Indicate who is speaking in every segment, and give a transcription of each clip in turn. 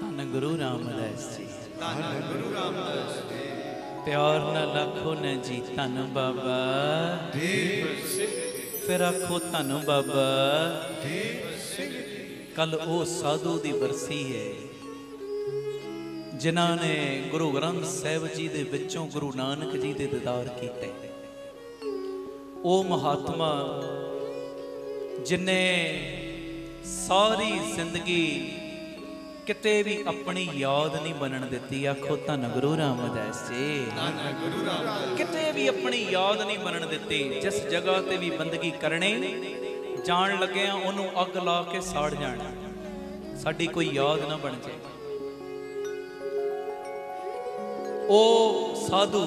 Speaker 1: धन गुरु रामदास जी,
Speaker 2: धन गुरु रामदास जी।
Speaker 1: प्यार न लखो न जी धन बाबा, फिर आखो धन बाबा। कल वो साधु दी बरसी है जिन्हों ने गुरु ग्रंथ साहिब जी दे विचों गुरु नानक जी दे दीदार कीते। वो महात्मा जिन्हें सारी जिंदगी किते भी अपनी याद नहीं बनन दी। आखो धन गुरु रामदास जी, किते भी अपनी याद नहीं बनन दी। जिस जगह ते भी बंदगी करनी जान लगे उन्होंने अग ला के साड़ जाना, साड़ी कोई याद ना बन जाए। ओ साधु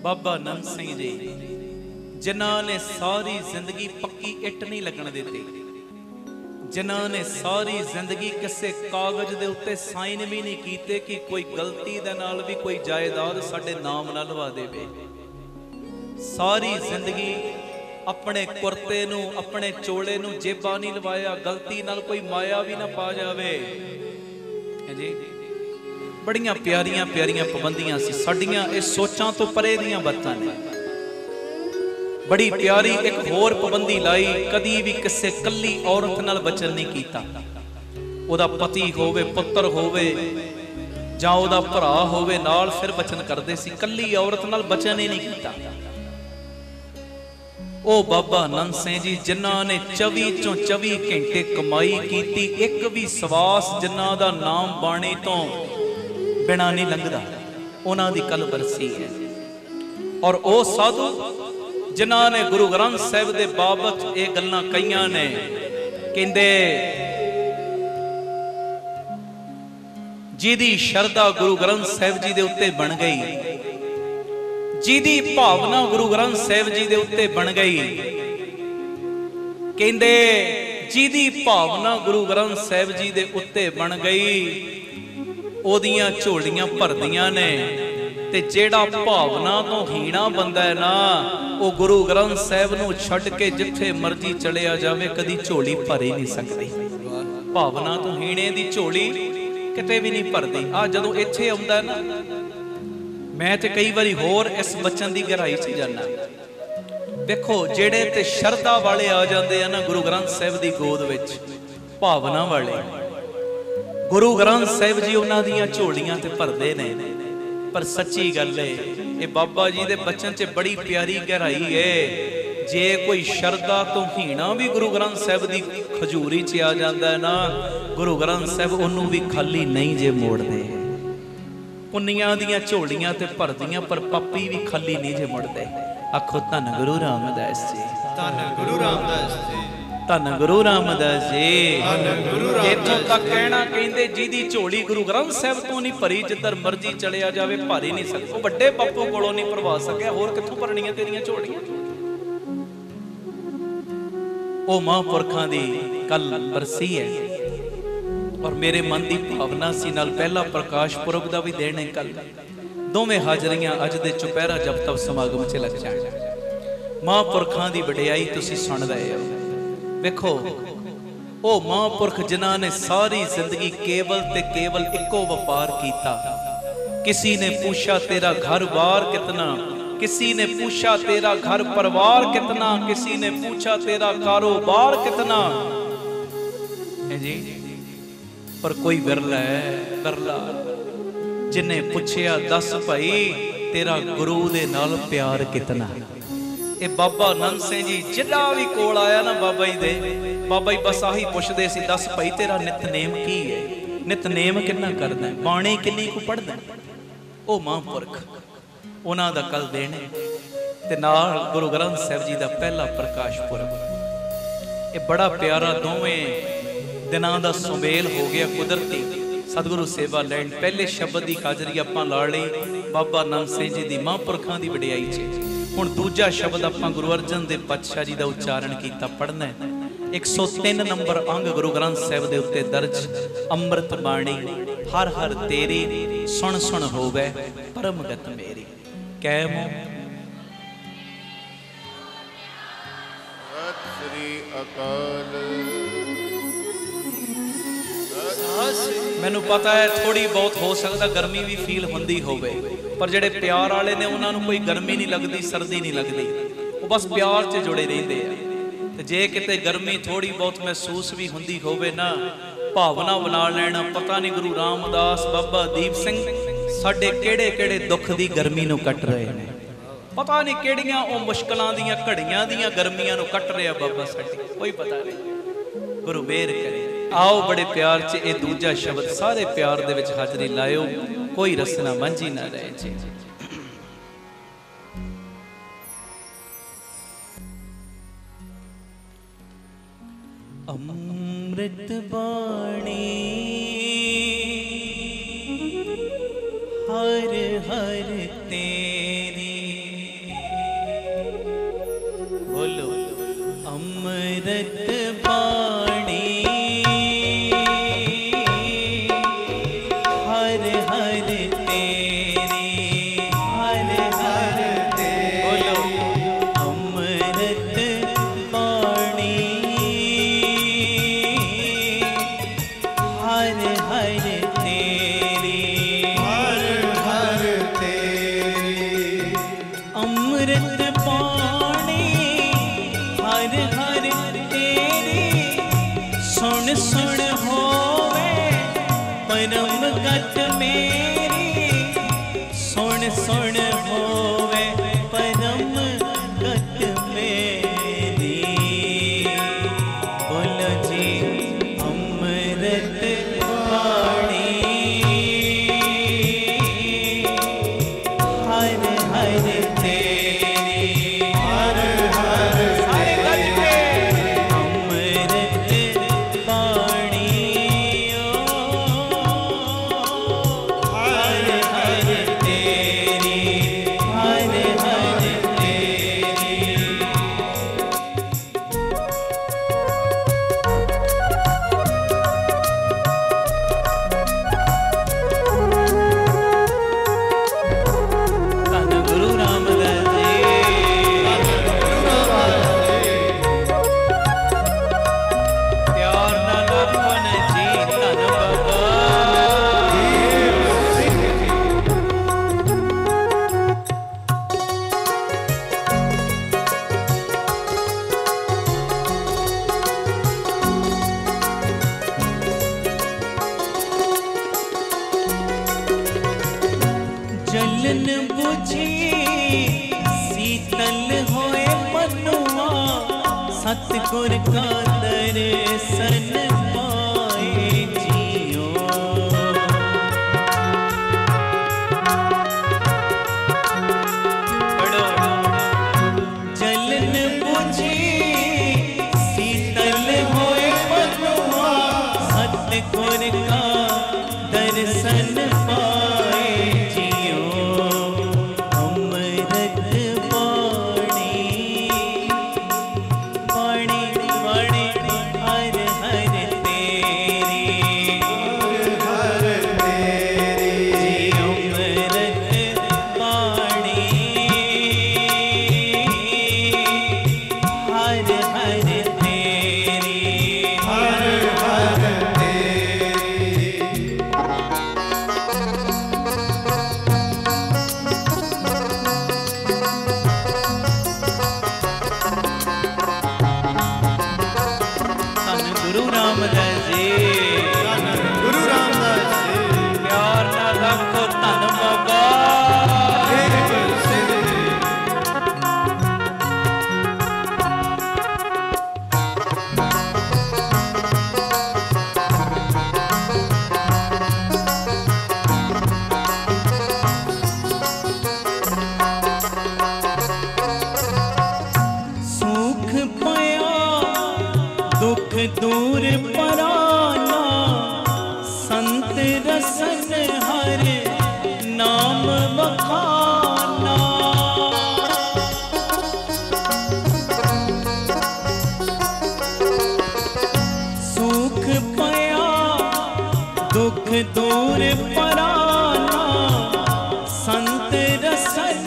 Speaker 1: बाबा नंद सिंह जी जिन्हों ने सारी जिंदगी पक्की इट नहीं लगन दी, जिन्हों ने सारी जिंदगी किसी कागज के उत्ते साइन भी नहीं किए कि कोई गलती दे नाल भी कोई जायदाद साडे नाम ना लवा देवे। सारी जिंदगी अपने कुर्ते नू अपने चोले नू जेबा नहीं लवाया, गलती नाल कोई माया भी ना पा जावे जी। बड़ियां प्यारियां प्यारियां पाबंदियां सी साडियां, ये सोचां तो परे दियां बातां ने। बड़ी प्यारी एक होर पाबंदी लाई, कदी भी किसी कली औरत नाल वचन नहीं कीता। ओदा पति होवे, पुत्र होवे जां ओदा भरा होवे नाल फिर वचन करदे सी, कली औरत नाल वचन ही नहीं कीता। ओ बाबा नंद सिंह जी जिन्हां ने 24 चों 24 घंटे कमाई कीती, एक भी सवास जिन्हां दा नाम बाणी तो बिना नहीं लंघदा, उन्हां दी कल बरसी है। और ओ साधु जिन्हां ने गुरु ग्रंथ साहिब दे बाबत ये गल्लां कईयां ने, कहंदे जिहदी शरदा गुरु ग्रंथ साहिब जी दे उत्ते बन गई, जिहदी भावना गुरु ग्रंथ साहिब जी दे उत्ते बन गई, कहंदे जिहदी भावना गुरु ग्रंथ साहिब जी दे उत्ते बन गई ओदियां झोलियां भरदियां ने। ते जेड़ा भावना तो हीणा बंदा है ना, वो गुरु ग्रंथ साहिब नूं छड्ड के जिथे मर्जी चलिया जावे कदी झोली भर ही नहीं सकती। भावना तो हीणे दी झोली किते भी नहीं भरदी। आ जदों इत्थे आउंदा ना, मैं ते कई बारी होर इस बचन की गहराई च जाना। देखो जेड़े ते शरदा वाले आ जाते हैं ना गुरु ग्रंथ साहिब की गोद विच, भावना वाले गुरु ग्रंथ साहिब जी उन्हां दीयां झोलियां ते भरदे ने। पर सच्ची गल है ये बाबा जी दे बचन च बड़ी प्यारी गहराई है। जे कोई शरदा तो हीणा भी गुरु ग्रंथ साहिब की खजूरी च आ जाता है ना, गुरु ग्रंथ साहिब उन्हों भी खाली नहीं जे मोड़ते। पुन्नियां दियां झोलियां ते भरदियां पर पापी भी खाली नहीं जे मुड़दे। आखो धन गुरु रामदास जी,
Speaker 2: धन गुरु रामदास जी,
Speaker 1: धन गुरु रामदास जी। इत्थों तक कहना कहंदे जिहदी झोली गुरु ग्रंथ साहिब तो नहीं भरी जिधर मर्जी चलिया जावे भर ही नहीं सकदा। वो बड़े बापू कोलों नहीं भरवा सकिया, होर कित्थों भरनियां तेरियां झोलियां। ओ महापुरखां दी कल बरसी है और मेरे मन की भावना सी नाल पहला प्रकाश पुरब का भी दिन है कल। दोवें हाजरियां अज दे चुपहरा जब तब समागम च लग जाण। महापुरखां दी वडियाई तुसीं सुण रहे हो। वेखो ओ महापुरख जिन्हां ने सारी जिंदगी केवल ते केवल इको व्यापार कीता। किसी ने पूछा तेरा घर बार कितना, किसी ने पूछा तेरा घर परिवार कितना, किसी ने पूछा तेरा कारोबार कितना है जी। पर कोई विरला है, विरला जिन्हें पूछया दस भाई तेरा गुरु दे नाल प्यार कितना। ये बाबा नंद सिंह जी जिला भी कोल आया ना बाबा जी दे, बाबा जी बस आही पुछदे सी दस भाई तेरा नितनेम की है, नितनेम किन्ना करदा है, बाणी किन्नी को पढ़दा है। ओ महापुरख उन्हां दा कल दिन ते नाल गुरु ग्रंथ साहिब जी दा पहला प्रकाश पुरब। ये बड़ा प्यारा दोवें दिनां दा सुमेल हो गया कुदरती। सतगुरु सेवा लैन पहले शब्द की हाजरी आपां ला लई बाबा नंद सिंह जी दी महापुरखां दी वडियाई च। हुण दूजा शब्द आपां गुरु अर्जन देव पातशाह जी दा उच्चारण कीता पढ़ना है। 103 नंबर अंग गुरु ग्रंथ साहिब दे उत्ते दर्ज अमृत बाणी हर हर तेरी सुन सुन होवे परम गत मेरी। कैम
Speaker 3: सत श्री अकाल।
Speaker 2: सत श्री
Speaker 1: मैनू पता है थोड़ी बहुत हो सकता गर्मी भी फील होंदी होवे, पर जेडे प्यार वाले ने उन्होंने कोई गर्मी नहीं लगती, सर्दी नहीं लगती, वो बस प्यार से जुड़े रहते हैं। तो जे किते गर्मी थोड़ी बहुत महसूस भी होंदी होवे ना, भावना बना लेना। पता नहीं गुरु रामदास बाबा दीप सिंह साडे केड़े केड़े दुख दी गर्मी नूं कट रहे हैं, पता नहीं केड़ियां ओ मुश्किलां दियां घड़ियां दियां गर्मियां नूं कट रहा बाबा साडी, कोई पता नहीं। गुरु मेहर करे। आओ बड़े प्यार च ये दूजा शब्द सारे प्यार दे विच हाजरी लायो, कोई रसना मंझी ना रहे जी। अमृत बाणी हर हर तेरी, बोलो अमृत बाणी हर हर तेरी, हर हर तेरी, बोलो अमृत बाणी हर हर तेरी,
Speaker 2: हर हर तेरी,
Speaker 1: अमृत बाणी हर हर तेरी, सुन सुन होवे परम गत मेरी, सुन सुन होवे परम गत मेरी, बोलो जी अमृत बाणी हर हर तेरी,
Speaker 2: हर हर
Speaker 1: सारे गज पे अमृत बाणी हर हर तेरी, हर हर तेरी। धन गुरु रामदास जी, प्यार नाल अपन जी धन बाबा। जलन बुझी शीतल होए मनुआ, सतगुर का दर्शन पाए जियो। पढ़ो। जलन बुझी शीतल होए मनुआ, सतगुर का दर्शन पाए जियो। अमृत बाणी बाणी बाणी हर हर तेरी,
Speaker 2: हर तेरी,
Speaker 1: जी अमृत बाणी हर हर तेरी,
Speaker 2: हर हर तेरी,
Speaker 1: धन गुरु रामदास जी,
Speaker 2: गुरु रामदास जी,
Speaker 1: प्यार नाल आखो धन बाबा।
Speaker 2: तेरे प्रसिद्ध
Speaker 1: सुख पाया दुख दूर पराना, संत रसन हर नाम बखाना। सुख पाया दुख दूर पराना, संत रसन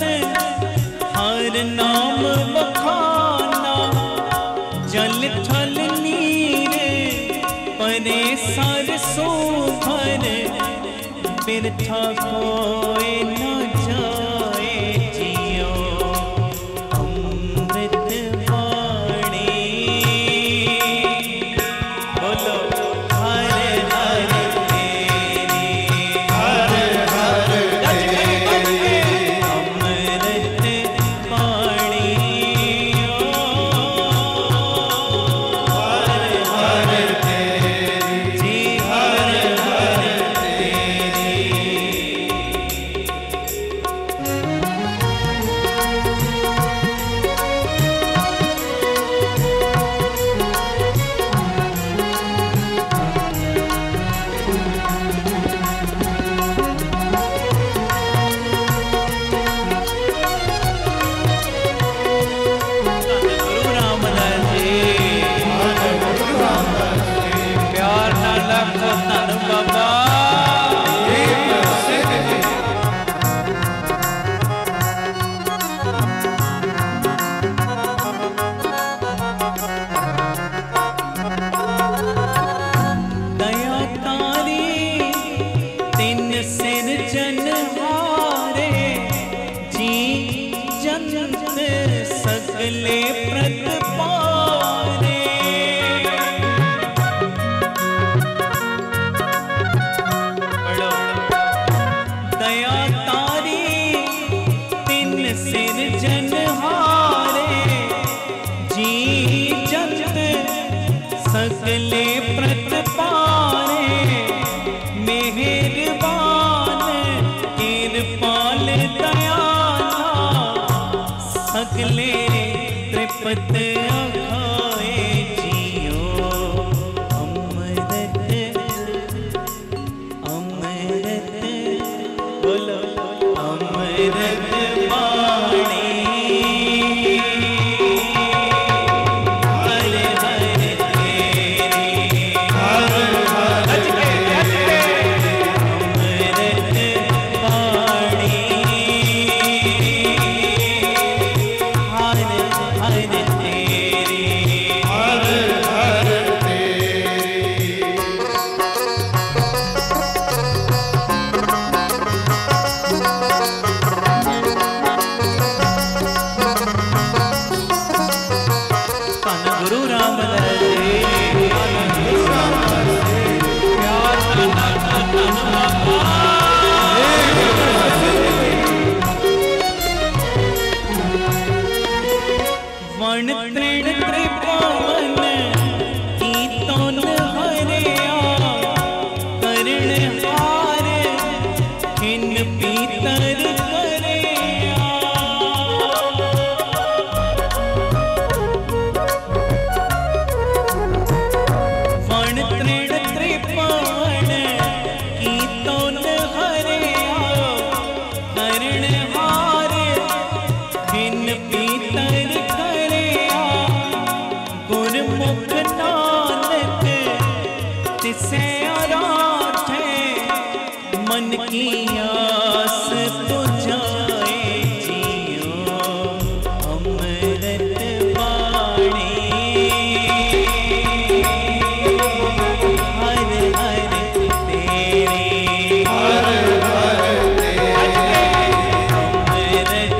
Speaker 1: हर नाम बखाना। जल थल नीर परे सर शोभा, पर बिरथा कोई न जाए जियो अमृत वाणी बोलो हर हर तेरी
Speaker 2: हर हर तेरी
Speaker 1: अमृत वाणी
Speaker 2: हर हर तेरी
Speaker 1: जी
Speaker 2: हर हर तेरी
Speaker 1: गुरु रामदास जी
Speaker 2: गुरु रामदास जी
Speaker 1: प्यार नाल रखो धन बाबा
Speaker 2: हे प्रसिद्ध जी
Speaker 1: दया तारी तिन सिर जनहारे जी जंत सगले प्रतपारे पढ़ो दया तारी तिन सिर जनहारे जी जंत सगले प्रतपारे मेहरबान कृपाल दयाला सगले त्रिपत अखाए जियो अमृत अमृत बोलो अमृत वाणी हर हर तेरी
Speaker 2: हर हर
Speaker 1: अमृत वाणी हर हर तेरी
Speaker 2: हर हर तेरी
Speaker 1: धन गुरु रामदास जी
Speaker 2: गुरु रामदास जी
Speaker 1: प्यार नाल धन बाबा वण तृण त्रिभुवन कीर्तन हरिया करण हार खिन पीतर करिया वण तृण त्रिभुवन कीर्तन हरिया करण हार खिन पीतर करिया गुरमुख नानक तिसे आराधे मन की आस तुझाए जियो अमृत वाणी हर हर तेरी
Speaker 2: हर हर तेरी
Speaker 1: अमृत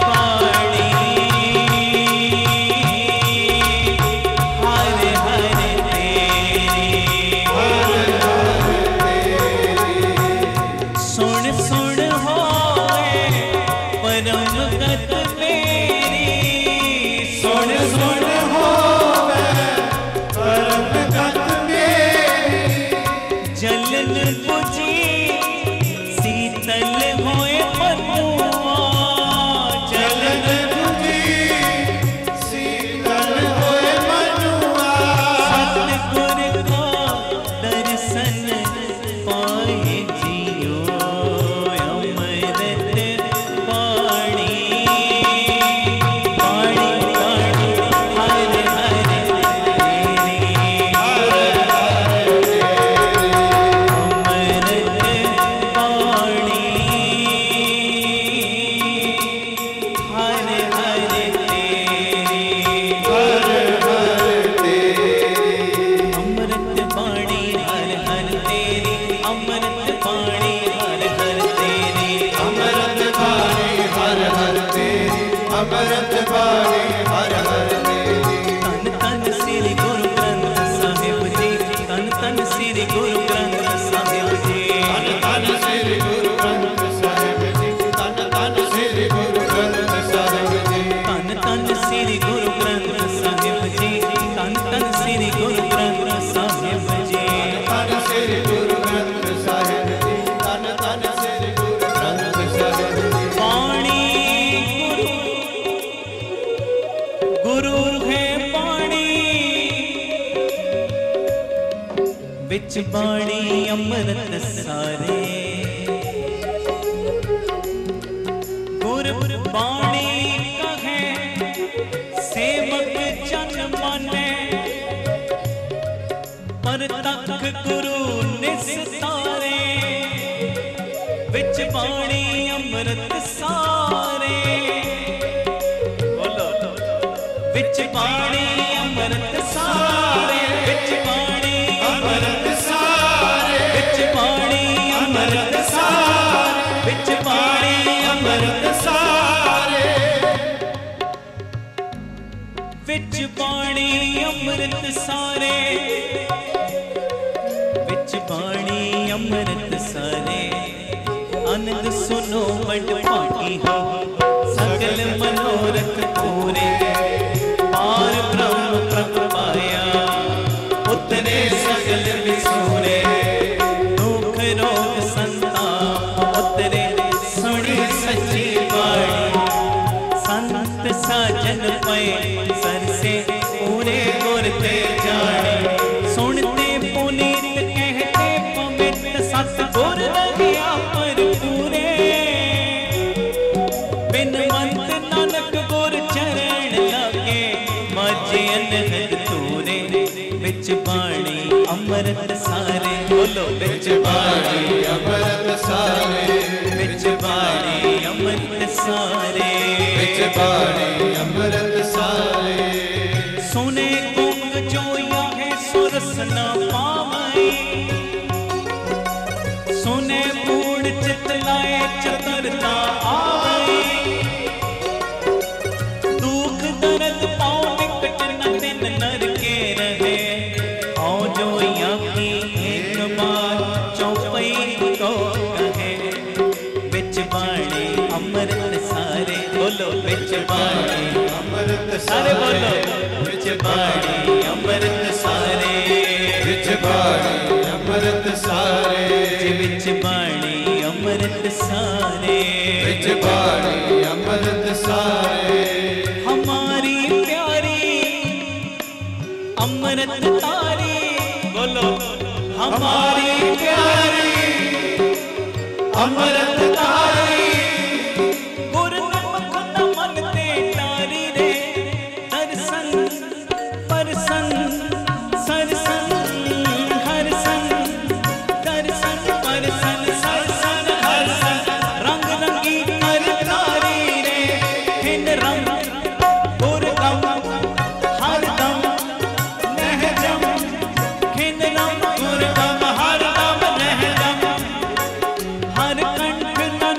Speaker 1: वाणी हर हर तेरी सुन सुन होए परम गत मेरी सुन सुन
Speaker 2: होवे परम गत मेरी
Speaker 1: जलन बुझी शीतल होए मनुआ
Speaker 2: जलन बुझी शीतल होए मनुआ
Speaker 1: सतगुर का दर्शन पाए जियो अमृत वाणी वाणी वाणी हर हर तेरी
Speaker 2: हर हर तेरी
Speaker 1: अमृत अमृत बाणी हर हर तेरी,
Speaker 2: अमृत बाणी हर हर तेरी, अमृत बाणी हर हर तेरी।
Speaker 1: तन तन श्री गुरु ग्रंथ साहिब जी, तन तन श्री गुरु ग्रंथ साहिब जी,
Speaker 2: तन तन श्री गुरु ग्रंथ साहिब जी, तन तन श्री गुरु ग्रंथ साहिब जी,
Speaker 1: तन तन श्री गुरु ग्रंथ साहिब जी, तन तन श्री गुरु ग्रंथ साहिब जी,
Speaker 2: तन श्री गुरु ग्रंथ साहिब जी, तन तन श्री गुरु ग्रंथ साहिब जी।
Speaker 1: बाणी गुरु है बाणी, बिच बाणी अमृत सारे, गुरु बाणी कहे सेवक जन माने, पर तक गुरु निस्तारे, बिच बाणी अमृत सारे, बोलो बिच बाणी अमृत सारे, बिच बाणी
Speaker 2: अमृत सारे,
Speaker 1: बिच बाणी अमृत सारे, बिच बाणी अमृत
Speaker 2: सारे,
Speaker 1: बिच बाणी अमृत सारे, बिच बाणी अमृत सारे, आनंद सुनो बड़ पाकी हो, सकल मनोरथ पूरे, पार ब्रह्म प्रभ पाया, उतरे सकल विसुरे, दुख रोग संताप उतरे, सुनी सच्ची बाणी, संत साजन पे सर से पूरे गुर ते जाने, सुनते पुनीत कहते पवित्र सतगुर लगिया पर पूरे, बिन मंत नानक गुर चरण लागे, माजे अनहद तूरे, बिच बाणी अमृत सारे, बोलो बिच बाणी
Speaker 2: अमृत सारे,
Speaker 1: बिच बाणी अमृत सारे,
Speaker 2: बिच बाणी अमृत सारे।
Speaker 1: सुने गुंग जो है सुरस न पावई, सुने बूढ़ चितलाए चतुरता आई, दुख दर्द पाओ निकट न दिन नर के रहे, आओ जो की एक बार चौपई को कहे, बिच बाणी अमृत सारे, बोलो बिच बाणी
Speaker 2: अमृत
Speaker 1: सारे, बोलो बिच बाणी अमृत सारे,
Speaker 2: बिच बाणी अमृत सारे,
Speaker 1: बिच बाणी अमृत सारे,
Speaker 2: बिच बाणी अमृत सारे।
Speaker 1: हमारी प्यारी अमृत तारी, बोलो हमारी प्यारी
Speaker 2: अमृत तारी,
Speaker 1: गुरमुख न मन ते तारी रे, दर्शन परसन सरसन हर सन, दर्शन परसन सरसन हर सन, रंग रंगी कर तारी रे, हिन रंग गुरदम हर दम नहजम, हिन रंग गुरदम हर दम नहजम, हर कंठ न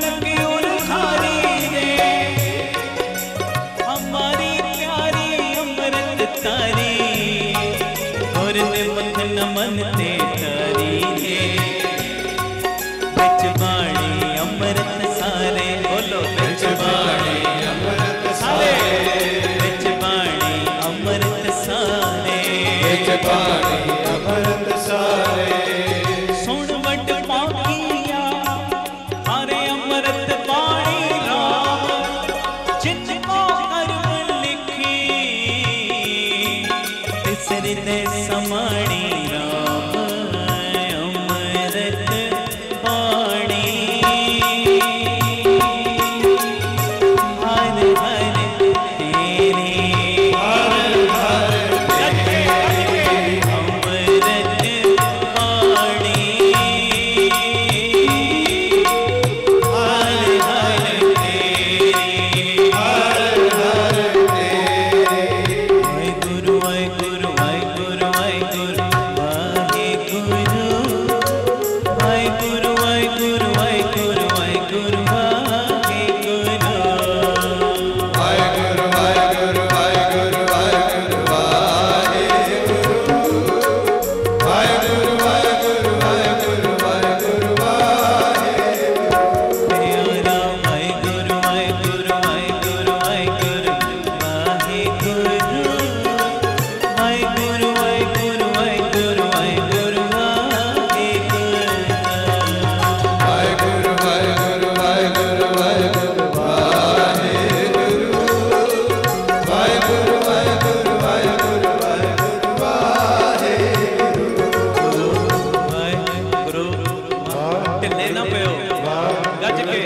Speaker 1: के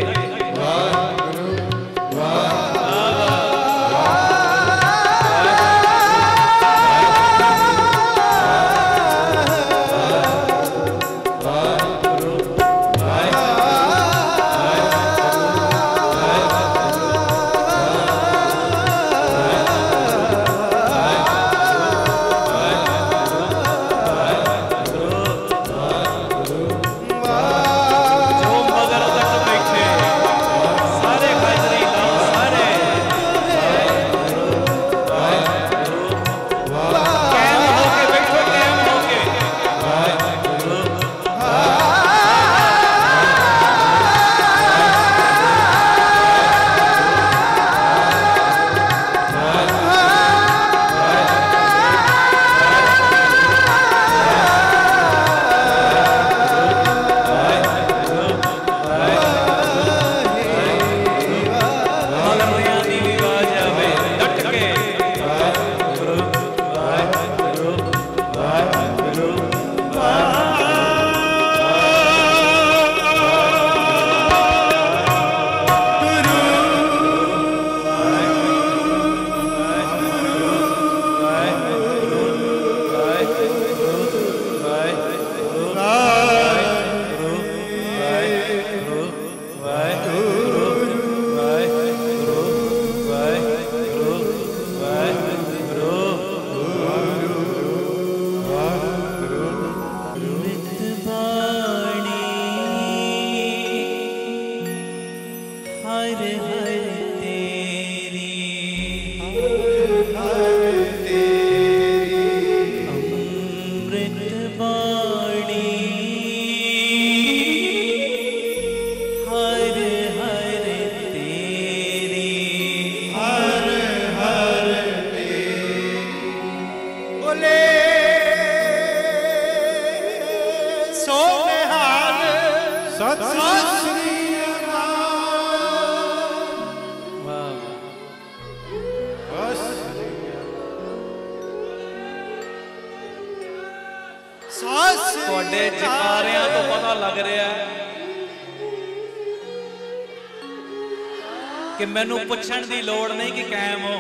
Speaker 1: कि मैनू पुछण दी लोड़ नहीं कि कायम हो,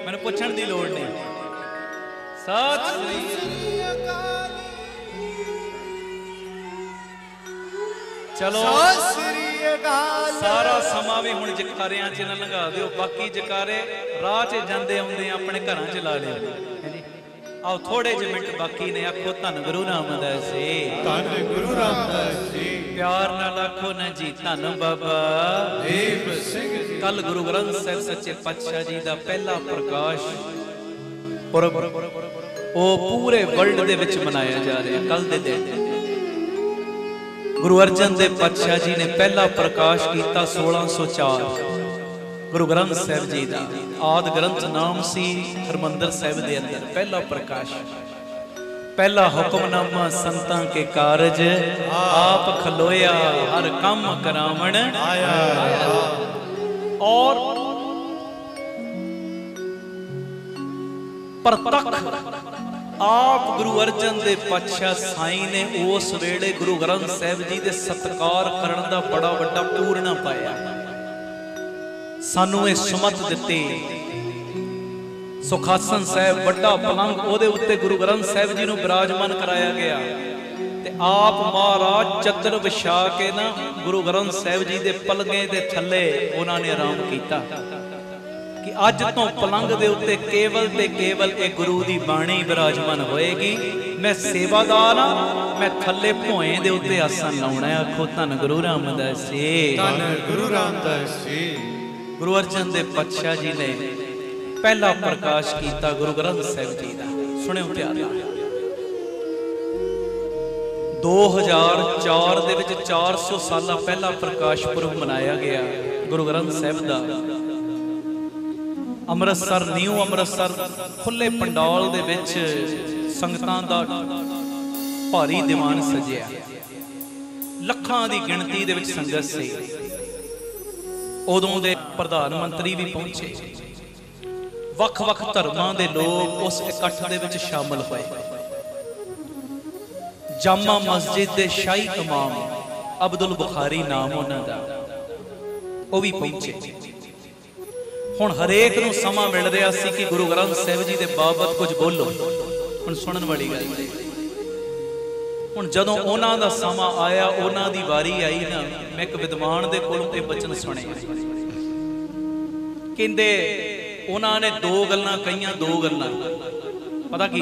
Speaker 1: मैनू पुछण दी लोड़ नहीं। सत श्री अकाल। चलो सारा समा भी हुण जकारियां च ना लंघा दिओ, बाकी जकारे राह च जांदे आउंदे अपने घरां च ला लिओ। आओ थोड़े जे मिनट बाकी ने, आखो धन गुरु रामदास जी, धन गुरु रामदास जी। प्यार नाल आखो ना जी धन बाबा देव सिंह जी। कल गुरु ग्रंथ साहिब सच्चे पातशाह जी दा पहला प्रकाश पुरब ओ पूरे वर्ल्ड दे विच मनाया जा रहा। कल दे दिन गुरु अर्जन देव पातशाह जी ने पहला प्रकाश किया 1604 गुरु ग्रंथ साहिब जी दा। आदि ग्रंथ नाम सी हरमंदर साहिब दे अंदर पहला प्रकाश। पहला हुक्मनामा संतां के कारज आप खलोया, हर कम करावण आया। और प्रतख आप गुरु अर्जन देव पातशाह साईं ने उस वेले गुरु ग्रंथ साहिब जी दे सत्कार करन दा बड़ा वड्डा पूर्णा पाया। सानू ये सुमत दिते। सुखासन साहब वड्डा पलंग ओदे उत्ते गुरु ग्रंथ साहिब जी नूं विराजमान कराया गया ते आप महाराज चदर विछा के ना गुरु ग्रंथ साहिब जी दे पलंगे दे थल्ले उन्होंने आराम किया कि अज तो पलंग दे उत्ते केवल ते केवल एक गुरु दी बाणी विराजमान होएगी। मैं सेवादार हां, मैं थल्ले भोए दे उत्ते आसन लाउणा है। आखो धन गुरु रामदास जी, धन गुरु रामदास जी। गुरु अर्जन देव पातशाह जी ने पहला प्रकाश किया गुरु ग्रंथ साहिब जी का। सुनियो प्यारे, 2004 दे विच 400 साल पहला प्रकाश पुरब मनाया गया गुरु ग्रंथ साहिब का। अमृतसर न्यू अमृतसर खुले पंडाल दे विच संगतां दा भारी दीवान सजिया। लखां दी गिणती दे विच संगत सी। उदों दे प्रधानमंत्री भी पहुंचे। वख-वख धर्मां दे लोग उस इकट्ठ दे विच शामिल होए। जामा मस्जिद दे शाही इमाम अब्दुल बुखारी नाम उन्हां दा, ਉਹ ਵੀ ਪਹੁੰਚੇ। ਹੁਣ ਹਰੇਕ ਨੂੰ ਸਮਾਂ ਮਿਲ ਰਿਹਾ ਸੀ ਕਿ ਗੁਰੂ ਗ੍ਰੰਥ ਸਾਹਿਬ ਜੀ ਦੇ ਬਾਬਤ ਕੁਝ ਬੋਲੋ। ਹੁਣ ਸੁਣਨ ਵਾਲੀ ਗੱਲ ਹੈ। ਹੁਣ ਜਦੋਂ ਉਹਨਾਂ ਦਾ ਸਮਾਂ ਆਇਆ, ਉਹਨਾਂ ਦੀ ਵਾਰੀ ਆਈ ਨਾ, ਮੈਂ ਇੱਕ ਵਿਦਵਾਨ ਦੇ ਕੋਲੋਂ ਇਹ ਬਚਨ ਸੁਣੇ। ਕਹਿੰਦੇ ਉਹਨਾਂ ਨੇ ਦੋ ਗੱਲਾਂ ਕਹੀਆਂ, ਦੋ ਗੱਲਾਂ। ਪਤਾ ਕੀ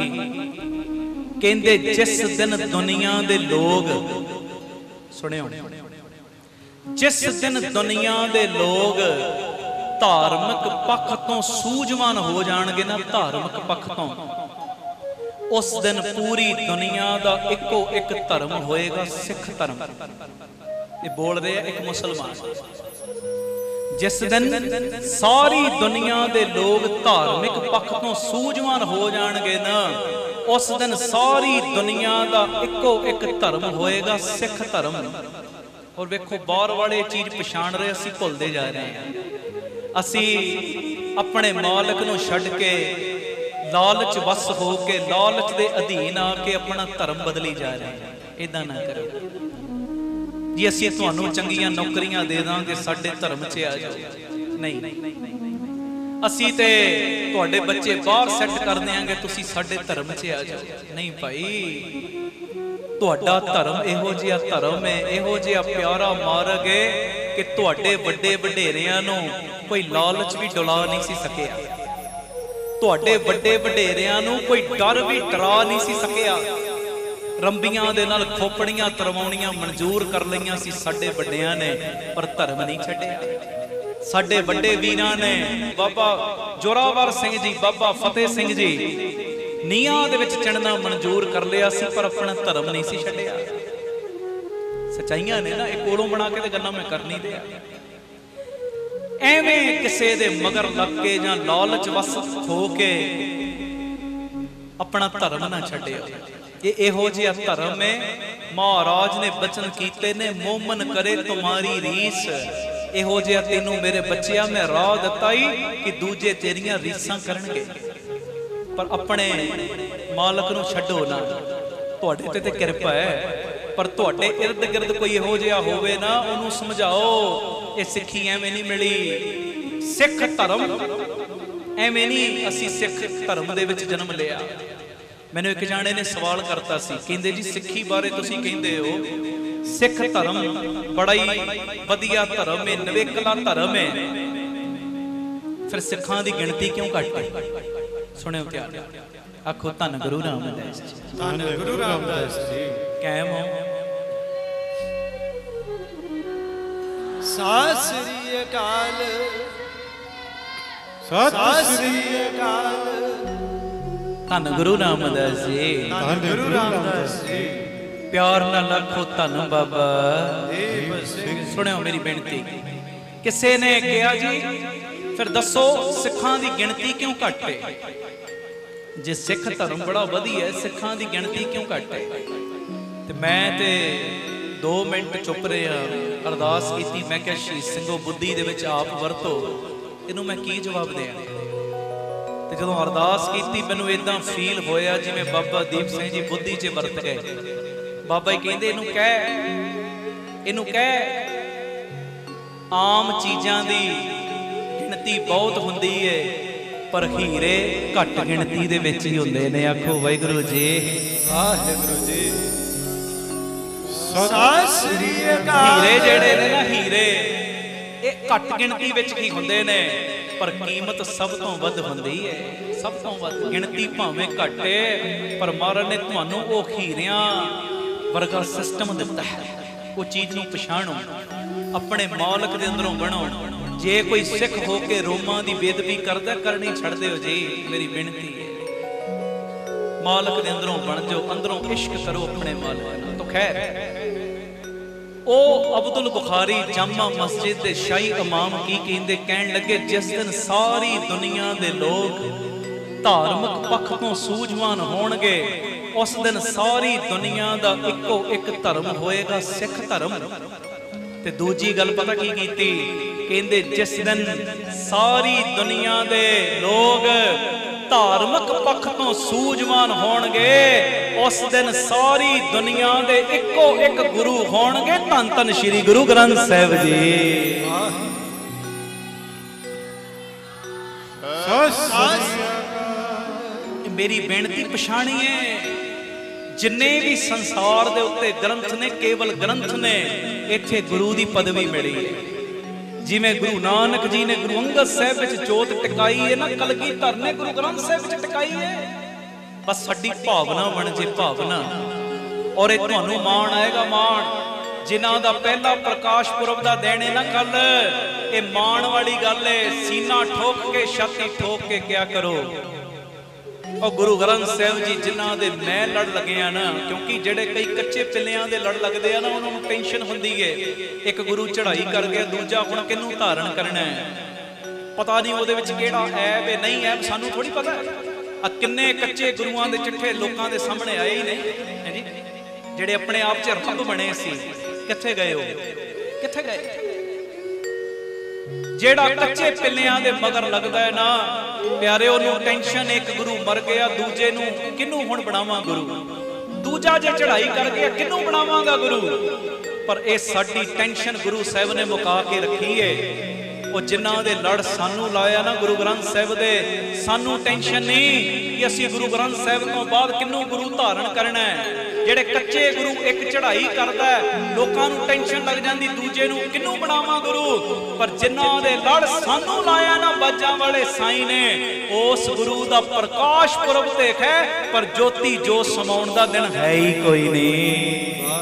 Speaker 1: ਕਹਿੰਦੇ? ਜਿਸ ਦਿਨ ਦੁਨੀਆ ਦੇ ਲੋਕ, ਸੁਣਿਓ, ਜਿਸ ਦਿਨ ਦੁਨੀਆ ਦੇ ਲੋਕ ਧਾਰਮਿਕ ਪੱਖ ਤੋਂ ਸੂਝਵਾਨ ਹੋ ਜਾਣਗੇ ਨਾ, ਧਾਰਮਿਕ ਪੱਖ ਤੋਂ, ਉਸ ਦਿਨ ਪੂਰੀ ਦੁਨੀਆ ਦਾ ਇੱਕੋ ਇੱਕ ਧਰਮ ਹੋਏਗਾ, ਸਿੱਖ ਧਰਮ। ਇਹ ਬੋਲ ਰਿਹਾ ਇੱਕ ਮੁਸਲਮਾਨ। ਜਿਸ ਦਿਨ ਸਾਰੀ ਦੁਨੀਆ ਦੇ ਲੋਕ ਧਾਰਮਿਕ ਪੱਖ ਤੋਂ ਸੂਝਵਾਨ ਹੋ ਜਾਣਗੇ ਨਾ, ਉਸ ਦਿਨ ਸਾਰੀ ਦੁਨੀਆ ਦਾ ਇੱਕੋ ਇੱਕ ਧਰਮ ਹੋਏਗਾ, ਸਿੱਖ ਧਰਮ। ਔਰ ਵੇਖੋ ਬਾਹਰ ਵਾਲੇ ਚੀਜ਼ ਪਛਾਣ ਰਹੇ, ਅਸੀਂ ਭੁੱਲਦੇ ਜਾ ਰਹੇ ਹਾਂ। ਅਸੀਂ ਆਪਣੇ ਮਾਲਕ ਨੂੰ ਛੱਡ ਕੇ ਲਾਲਚ ਵਸ ਹੋ ਕੇ, ਲਾਲਚ ਦੇ ਅਧੀਨ ਆ ਕੇ ਆਪਣਾ ਧਰਮ ਬਦਲੀ ਜਾ ਰਹੇ ਹਾਂ। ਇਦਾਂ ਨਾ ਕਰੋ ਜੀ। ਅਸੀਂ ਤੁਹਾਨੂੰ ਚੰਗੀਆਂ ਨੌਕਰੀਆਂ ਦੇ ਦਾਂਗੇ, ਸਾਡੇ ਧਰਮ 'ਚ ਆ ਜਾਓ। ਨਹੀਂ, ਅਸੀਂ ਤੇ ਤੁਹਾਡੇ ਬੱਚੇ ਬਾਹਰ ਸੈੱਟ ਕਰ ਦਿਆਂਗੇ, ਤੁਸੀਂ ਸਾਡੇ ਧਰਮ 'ਚ ਆ ਜਾਓ। ਨਹੀਂ ਭਾਈ, ਤੁਹਾਡਾ ਧਰਮ ਇਹੋ ਜਿਹਾ ਧਰਮ ਹੈ, ਇਹੋ ਜਿਹਾ ਪਿਆਰਾ ਮਾਰਗ ਹੈ ਕਿ ਤੁਹਾਡੇ ਵੱਡੇ ਵਡੇਰਿਆਂ ਨੂੰ ਕੋਈ ਲਾਲਚ ਵੀ ਡੁਲਾ ਨਹੀਂ ਸੀ ਸਕਿਆ। ਤੁਹਾਡੇ ਵੱਡੇ ਵਡੇਰਿਆਂ ਨੂੰ ਕੋਈ ਡਰ ਵੀ ਡਰਾ ਨਹੀਂ ਸੀ ਸਕਿਆ। ਰੰਬੀਆਂ ਦੇ ਨਾਲ ਖੋਪੜੀਆਂ ਤਰਵਾਉਣੀਆਂ ਮਨਜ਼ੂਰ ਕਰ ਲਈਆਂ ਸੀ ਸਾਡੇ ਵੱਡਿਆਂ ਨੇ, ਪਰ ਧਰਮ ਨਹੀਂ ਛੱਡਿਆ। ਸਾਡੇ ਵੱਡੇ ਵੀਰਾਂ ਨੇ, ਬਾਬਾ ਜੋਰਾਵਰ ਸਿੰਘ ਜੀ, ਬਾਬਾ ਫਤਿਹ ਸਿੰਘ ਜੀ, ਨੀਹਾਂ ਦੇ ਵਿੱਚ ਚੜਨਾ ਮਨਜ਼ੂਰ ਕਰ ਲਿਆ ਸੀ, ਪਰ ਆਪਣਾ ਧਰਮ ਨਹੀਂ ਸੀ ਛੱਡਿਆ। ਸੱਚਾਈਆਂ ਨੇ ਨਾ, ਇਹ ਕੋਲੋਂ ਬਣਾ ਕੇ ਤੇ ਗੱਲਾਂ ਮੈਂ ਕਰ ਨਹੀਂ ਦਿਆ। ਐਵੇਂ ਕਿਸੇ ਦੇ ਮਗਰ ਲੱਗ ਕੇ ਜਾਂ ਲਾਲਚ ਵਸ ਹੋ ਕੇ ਆਪਣਾ ਧਰਮ ਨਾ ਛੱਡਿਓ। ਇਹ ਇਹੋ ਜਿਹਾ ਧਰਮ ਹੈ, ਮਹਾਰਾਜ ਨੇ ਬਚਨ ਕੀਤੇ ਨੇ, ਮੋਮਨ ਕਰੇ ਤੁਮਾਰੀ ਰੀਸ। ਇਹੋ ਜਿਹਾ ਤੈਨੂੰ ਮੇਰੇ ਬੱਚਿਆ ਮੈਂ ਰਾਹ ਦਿੱਤਾ ਹੀ ਕਿ ਦੂਜੇ ਤੇਰੀਆਂ ਰੀਸਾਂ ਕਰਨਗੇ, ਪਰ ਆਪਣੇ ਮਾਲਕ ਨੂੰ ਛੱਡੋ ਨਾ। ਤੁਹਾਡੇ ਤੇ ਕਿਰਪਾ ਹੈ, ਪਰ ਤੁਹਾਡੇ ਇਰਦ ਗਿਰਦ ਕੋਈ ਇਹੋ ਜਿਹਾ ਹੋਵੇ ਨਾ, ਉਹਨੂੰ ਸਮਝਾਓ ਇਹ ਸਿੱਖੀ ਐਵੇਂ ਨਹੀਂ ਮਿਲੀ। ਸਿੱਖ ਧਰਮ ਐਵੇਂ ਨਹੀਂ, ਅਸੀਂ ਸਿੱਖ ਧਰਮ ਦੇ ਵਿੱਚ ਜਨਮ ਲਿਆ। ਮੈਨੂੰ ਇੱਕ ਜਾਣੇ ਨੇ ਸਵਾਲ ਕਰਤਾ ਸੀ, ਕਹਿੰਦੇ ਜੀ ਸਿੱਖੀ ਬਾਰੇ ਤੁਸੀਂ ਕਹਿੰਦੇ ਹੋ ਸਿੱਖ ਧਰਮ ਬੜਾ ਹੀ ਵਧੀਆ ਧਰਮ ਹੈ, ਨਵੇਕਲਾ ਧਰਮ ਹੈ, ਫਿਰ ਸਿੱਖਾਂ ਦੀ ਗਿਣਤੀ ਕਿਉਂ ਘੱਟ ਹੈ? ਸੁਣਿਓ ਧਿਆਨ, ਆਖੋ ਧੰਨ ਗੁਰੂ ਰਾਮਦਾਸ ਜੀ।
Speaker 2: ਧੰਨ ਗੁਰੂ ਰਾਮਦਾਸ ਜੀ।
Speaker 1: ਕਾਇਮ ਹੋ।
Speaker 2: ਸਤਿ ਸ੍ਰੀ ਅਕਾਲ, ਸਤਿ ਸ੍ਰੀ ਅਕਾਲ।
Speaker 1: ਧੰਨ ਗੁਰੂ ਰਾਮਦਾਸ ਜੀ।
Speaker 2: ਧੰਨ ਗੁਰੂ ਰਾਮਦਾਸ ਜੀ।
Speaker 1: ਪਿਆਰ ਨਾਲ ਆਖੋ ਧੰਨ ਬਾਬਾ। ਸੁਣਿਓ ਮੇਰੀ ਬੇਨਤੀ। ਕਿਸੇ ਨੇ ਕਿਹਾ ਜੀ ਫਿਰ ਦੱਸੋ ਸਿੱਖਾਂ ਦੀ ਗਿਣਤੀ ਕਿਉਂ ਘੱਟ ਹੈ? ਜੇ ਸਿੱਖ ਧਰਮ ਬੜਾ ਵਧੀਆ ਹੈ, ਸਿੱਖਾਂ ਦੀ ਗਿਣਤੀ ਕਿਉਂ ਘੱਟ ਹੈ? ਤੇ ਮੈਂ ਤੇ 2 ਮਿੰਟ ਚੁੱਪ ਰਿਹਾ, ਅਰਦਾਸ ਕੀਤੀ। ਮੈਂ ਕਿਹਾ ਸ਼ਹੀਦ ਸਿੰਘੋ ਬੁੱਧੀ ਦੇ ਵਿੱਚ ਆਪ ਵਰਤੋ, ਇਹਨੂੰ ਮੈਂ ਕੀ ਜਵਾਬ ਦਿਆਂ? ਤੇ ਜਦੋਂ ਅਰਦਾਸ ਕੀਤੀ ਮੈਨੂੰ ਇਦਾਂ ਫੀਲ ਹੋਇਆ ਜਿਵੇਂ ਬਾਬਾ ਦੀਪ ਸਿੰਘ ਜੀ ਬੁੱਧੀ 'ਚ ਵਰਤ ਗਏ। ਬਾਬਾ ਜੀ ਕਹਿੰਦੇ ਇਹਨੂੰ ਕਹਿ ਆਮ ਚੀਜ਼ਾਂ ਦੀ ਗਿਣਤੀ ਬਹੁਤ ਹੁੰਦੀ ਹੈ, ਪਰ ਹੀਰੇ ਘੱਟ ਗਿਣਤੀ ਦੇ ਵਿੱਚ ਹੀ ਹੁੰਦੇ ਨੇ। ਆਖੋ ਵਾਹਿਗੁਰੂ ਜੀ।
Speaker 2: ਵਾਹਿਗੁਰੂ ਜੀ। ਸਤਿ ਸ੍ਰੀ ਅਕਾਲ।
Speaker 1: ਹੀਰੇ ਜਿਹੜੇ ਨੇ ਨਾ, ਹੀਰੇ ਇਹ ਘੱਟ ਗਿਣਤੀ ਵਿੱਚ ਹੀ ਹੁੰਦੇ ਨੇ, ਪਰ ਕੀਮਤ ਸਭ ਤੋਂ ਵੱਧ ਹੁੰਦੀ ਹੈ, ਸਭ ਤੋਂ ਵੱਧ। ਗਿਣਤੀ ਭਾਵੇਂ ਘੱਟ ਹੈ, ਪਰ ਮਹਾਰਾਜ ਨੇ ਤੁਹਾਨੂੰ ਉਹ ਹੀਰਿਆਂ ਵਰਗਾ ਸਿਸਟਮ ਦਿੱਤਾ ਹੈ। ਉਹ ਚੀਜ਼ ਨੂੰ ਪਛਾਣੋ, ਆਪਣੇ ਮਾਲਕ ਦੇ ਅੰਦਰੋਂ ਬਣੋ। ਜੇ ਕੋਈ ਸਿੱਖ ਹੋ ਕੇ ਰੋਮਾਂ ਦੀ ਬੇਅਦਬੀ ਕਰਦਾ, ਕਰਨੀ ਛੱਡ ਦਿਓ ਜੀ, ਮੇਰੀ ਬੇਨਤੀ ਹੈ। ਮਾਲਕ ਦੇ ਅੰਦਰੋਂ ਬਣ ਜਾਓ, ਅੰਦਰੋਂ ਇਸ਼ਕ ਕਰੋ ਆਪਣੇ ਮਾਲਕ ਨਾਲ। ਤਾਂ ਖੈਰ, ਉਹ ਅਬਦੁਲ ਬੁਖਾਰੀ ਜਾਮਾ ਮਸਜਿਦ ਦੇ ਸ਼ਾਹੀ ਇਮਾਮ ਕੀ ਕਹਿੰਦੇ? ਕਹਿਣ ਲੱਗੇ ਜਿਸ ਦਿਨ ਸਾਰੀ ਦੁਨੀਆ ਦੇ ਲੋਕ ਧਾਰਮਿਕ ਪੱਖ ਤੋਂ ਸੂਝਵਾਨ ਹੋਣਗੇ, ਉਸ ਦਿਨ ਸਾਰੀ ਦੁਨੀਆ ਦਾ ਇੱਕੋ ਇੱਕ ਧਰਮ ਹੋਏਗਾ, ਸਿੱਖ ਧਰਮ। ਤੇ ਦੂਜੀ ਗੱਲ ਪਤਾ ਕੀ ਕੀਤੀ? ਕਹਿੰਦੇ ਜਿਸ ਦਿਨ ਸਾਰੀ ਦੁਨੀਆ ਦੇ ਲੋਕ ਧਾਰਮਿਕ ਪੱਖ ਤੋਂ ਸੂਝਵਾਨ ਹੋਣਗੇ, ਉਸ ਦਿਨ ਸਾਰੀ ਦੁਨੀਆ ਦੇ ਇੱਕੋ ਇੱਕ ਗੁਰੂ ਹੋਣਗੇ, ਧੰਨ ਧੰਨ ਸ਼੍ਰੀ ਗੁਰੂ ਗ੍ਰੰਥ ਸਾਹਿਬ ਜੀ। मेरी बेनती पछाणीए, जिन्ने भी संसार दे उत्ते ग्रंथ ने, केवल ग्रंथ ने, इत्थे गुरु दी पदवी मिली है। जिवें गुरु नानक जी ने गुरु अंगद साहिब विच जोत टिकाई है ना, कलगीधर ने गुरु ग्रंथ साहिब विच टिकाई है। बस साडी भावना बन जे, भावना। और ये तुहानू माण आएगा, माण जिन्हां दा पहला प्रकाश पुरब दा दिन है ना कल, ये माण वाली गल है। सीना ठोक के, छाती ठोक के क्या करो। और गुरु ग्रंथ साहिब जी जिन्हां दे मैं लड़ लगे आ ना, क्योंकि जेड़े कई कच्चे पिल्लियां दे लड़ लगदे आ ना, उन्हां नूं टेंशन हुंदी है, एक गुरु चढ़ाई कर गया, दूजा हुण किहनूं धारण करना है, पता नहीं उहदे विच किहड़ा ऐब है, नहीं ऐब सानूं थोड़ी पता है। आ किन्ने कच्चे गुरुआं दे चिट्ठे लोकां दे सामने आए ही नहीं जी, जेड़े अपने आप च रब बने सी, कित्थे गए हो, कित्थे गए। जेड़ा कच्चे पिल्लियां दे मगर लगदा है ना प्यारे, ओनू टेंशन, एक गुरु मर गया, दूजे नू किनू हुण बनावां गुरु, दूजा जे चढ़ाई कर गया किनू बनावांगा गुरु। पर ये साडी टेंशन गुरु साहिब ने मुका के रखी है। वो जिन्हां दे लड़ सानू लाया ना गुरु ग्रंथ साहिब दे, सानू टेंशन नहीं कि असीं गुरु ग्रंथ साहिब तो बाद किनू गुरु धारण करना है। जेड़े कच्चे गुरु एक चढ़ाई करदा है, लोकां नू टेंशन लग जांदी, दूजे नू किनू बनावां गुरु। पर जिन्हां दे लड़ सानू लाया ना बाजां वाले साईं ने, उस गुरु दा प्रकाश पुरब देख है, पर ज्योति जो समाउण दा दिन है ही कोई नहीं।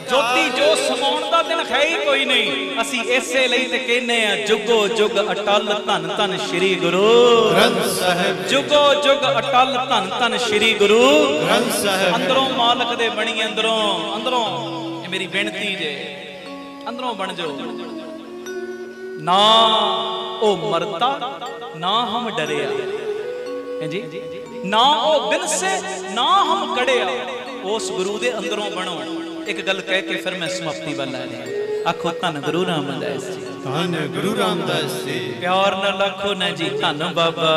Speaker 1: ज्योति जो समाउण दा दिन है ही कोई नहीं। असी इसे लई ते कहने आ, जुगो जुग अटल धन धन श्री गुरु ग्रंथ साहिब, जुगो जुग अटल धन धन श्री गुरु ग्रंथ साहिब। अंदरों मालक दे बणी, अंदरों अंदरों मेरी बेनती जे, अंदरों बन जाओ ना। ओ मरता ना हम डरिया जी, ना ओ बिन से ना हम कड़िया। उस गुरु दे अंदरों बनो। एक गल कह के फिर मैं समाप्ति वाल आ रहा। आखो धन गुरु रामदास जी, धन गुरु रामदास जी, प्यार नाल आखो ना जी धन बाबा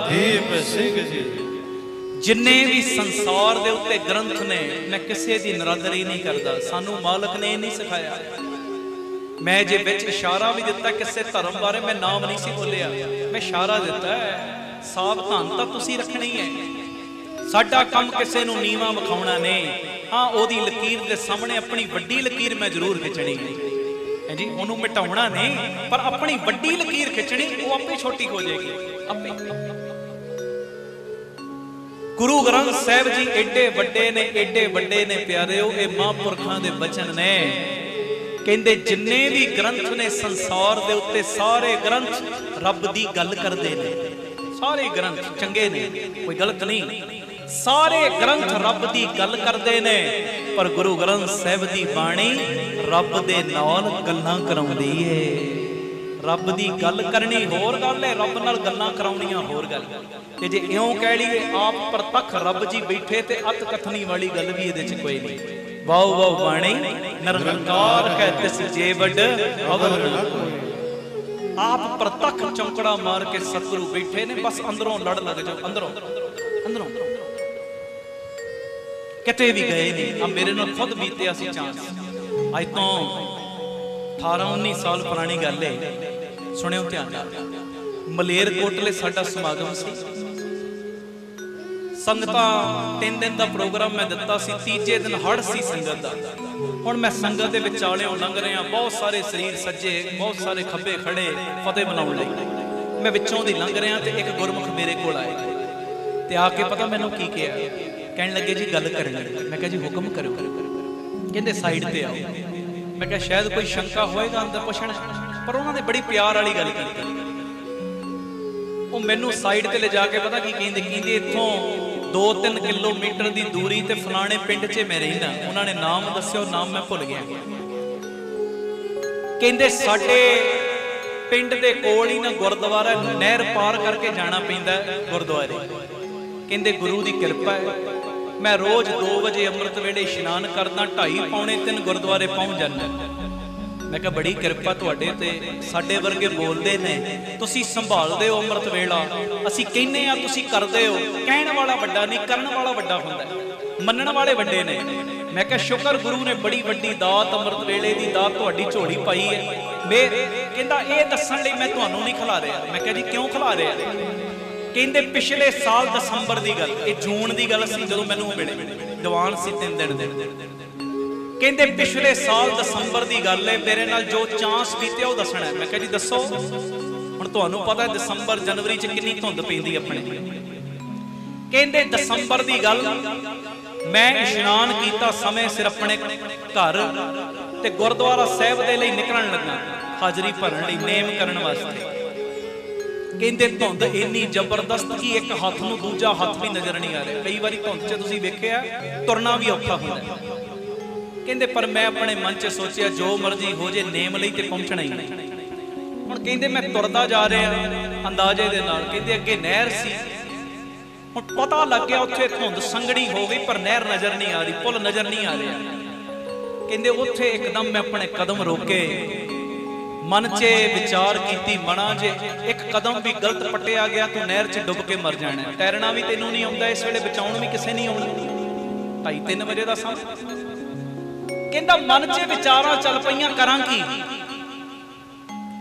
Speaker 1: दीप सिंह जी। जिन्ने भी संसार दे उत्ते ग्रंथ ने, मैं किसी दी नरादरी नहीं करदा, सानू मालक ने नहीं सिखाया। मैं जे विच इशारा भी दिता किसी धर्म बारे, मैं नाम नहीं सी बोलिया, मैं इशारा दिता है, सावधानता तुसी रखनी है। साडा काम किसी नूं नीवा विखाउणा नहीं। हाँ, ओदी लकीर दे सामने अपनी वड्डी लकीर मैं जरूर खिंचनी है जी, ओनू मिटाउणा नहीं, पर अपनी वड्डी लकीर खिंचनी, वो आपे छोटी हो जाएगी आपे। गुरु ग्रंथ साहिब जी एडे वड्डे ने, एडे वड्डे ने प्यारेओ, ये महापुरखां दे वचन ने। कहंदे जिन्ने भी ग्रंथ ने संसार दे उत्ते, सारे ग्रंथ रब दी गल करदे ने। सारे ग्रंथ चंगे ने, कोई गलत नहीं, सारे ग्रंथ रब दी गल करदे ने। पर गुरु ग्रंथ साहिब दी बाणी रब दे नाल गल्लां कराउंदी है। रब दी गल करनी होर गल है, रब नाल गल्लां कराउणियां होर गल। ते जे इउं कह लईए आप प्रतख रब जी बैठे ते अत कथनी वाली गल भी इहदे च कोई नहीं। वाओ वाओ बाणी निरंकार है तिस जे वड अवल ना कोई। आप प्रतख चौंकड़ा मार के सतगुरु बैठे ने, बस अंदरों लड़ लग जाओ, अंदरों अंदरों किते भी गए नहीं। अब मेरे नाल खुद बीतिया सी चांस, अज तो 18-19 साल पुरानी गल है। सुनियो ध्यान नाल, मलेरकोटले साडा समागम सी, संगतां 3 दिन का प्रोग्राम मैं दिता सी, तीजे दिन हड़ सी संगत दा। हुण मैं संगत दे विचालियों लंघ रहा, बहुत सारे शरीर सज्जे, बहुत सारे खब्बे खड़े फतेह मनाउण लई। मैं विचों दी लंघ रहा ते एक गुरमुख मेरे कोल आए ते आके पता मैनूं की कहा, कहण लगे जी गल करनी। मैं कहा जी हुक्म करो। कहंदे साइड ते आओ। मैं कहा शायद कोई शंका होएगा अंदर पुछण, पर उन्होंने बड़ी प्यार वाली गल की। वो मैनू साइड ते ले जाके पता की कहंदे, कहंदे इत्थों 2-3 किलोमीटर की दूरी ते फलाने पिंड च मैं रहिंदा। उन्होंने नाम दस्सिया, नाम मैं भुल गया। कहंदे साडे पिंड दे कोल ही ना गुरुद्वारा, नहर पार करके जाना पैंदा गुरुद्वारे। कहंदे गुरु की किरपा है, मैं रोज 2 बजे अमृत वेले इशनान करदा, 2:30-3 गुरुद्वारे पहुंच जाना। मैं कहा बड़ी किरपा तुहाडे ते, साडे वर्गे बोलदे ने, तुसी संभालदे हो अमृत वेला, असी कहने आ तुसी करदे हो। कहण वाला वड्डा नहीं, करन वाला वड्डा हुंदा है। मनण वाले वड्डे ने। मैं क्या शुक्र गुरु ने बड़ी वड्डी दात अमृत वेले की दात तुहाडी झोली पाई है। मैं कहंदा ये दस्सण लई मैं तुहानू नहीं खिला रहा। मैं क्या जी क्यों खिला रहा? कहंदे पिछले साल दसंबर की गल, ये जून की गल सी जदों मैनू मिले जवान सी 3 दिन दे। कहंदे पिछले साल दसंबर की गल है, मेरे नाल जो चांस बीते वो दसना है। मैं क्या जी दसो। हुण तुहानू पता है दसंबर जनवरी च कितनी धुंध पैंदी अपने। कहंदे दसंबर की गल, मैं इशनान किया समय सिर अपने घर ते गुरुद्वारा साहिब दे लई निकलण लगा हाजरी भरन लई नेम करन वास्ते। कहंदे धुंध इन्नी जबरदस्त कि एक हाथ नूं दूजा हाथ भी नजर नहीं आ रहा। कई बारी धुंध च तुसीं वेखिआ तुरना भी औखा हुंदा है। कहंदे पर मैं अपने मन च सोचिया जो मर्जी हो जे नेम लई ते पहुंचना ही। हुण कहंदे मैं तुरदा जा रहा अंदाजे दे नाल। कहंदे अगे नहर सी। हुण पता लग गया उत्थे धुंध संगड़ी हो गई पर नहर नजर नहीं आ रही, पुल नजर नहीं आ रहा। कहंदे उत्थे एकदम मैं अपने कदम रोके, मन च विचार कीती मना जे एक कदम भी गलत पट्टिया गया तू नहर च डुब के मर जाना। तैरना भी तैनू नहीं आउंदा, इस वेले बचाउण भी किसे नहीं आउंदा। 2:30-3 बजे दा समय। कहंदा मन च विचारां चल पईयां करां की।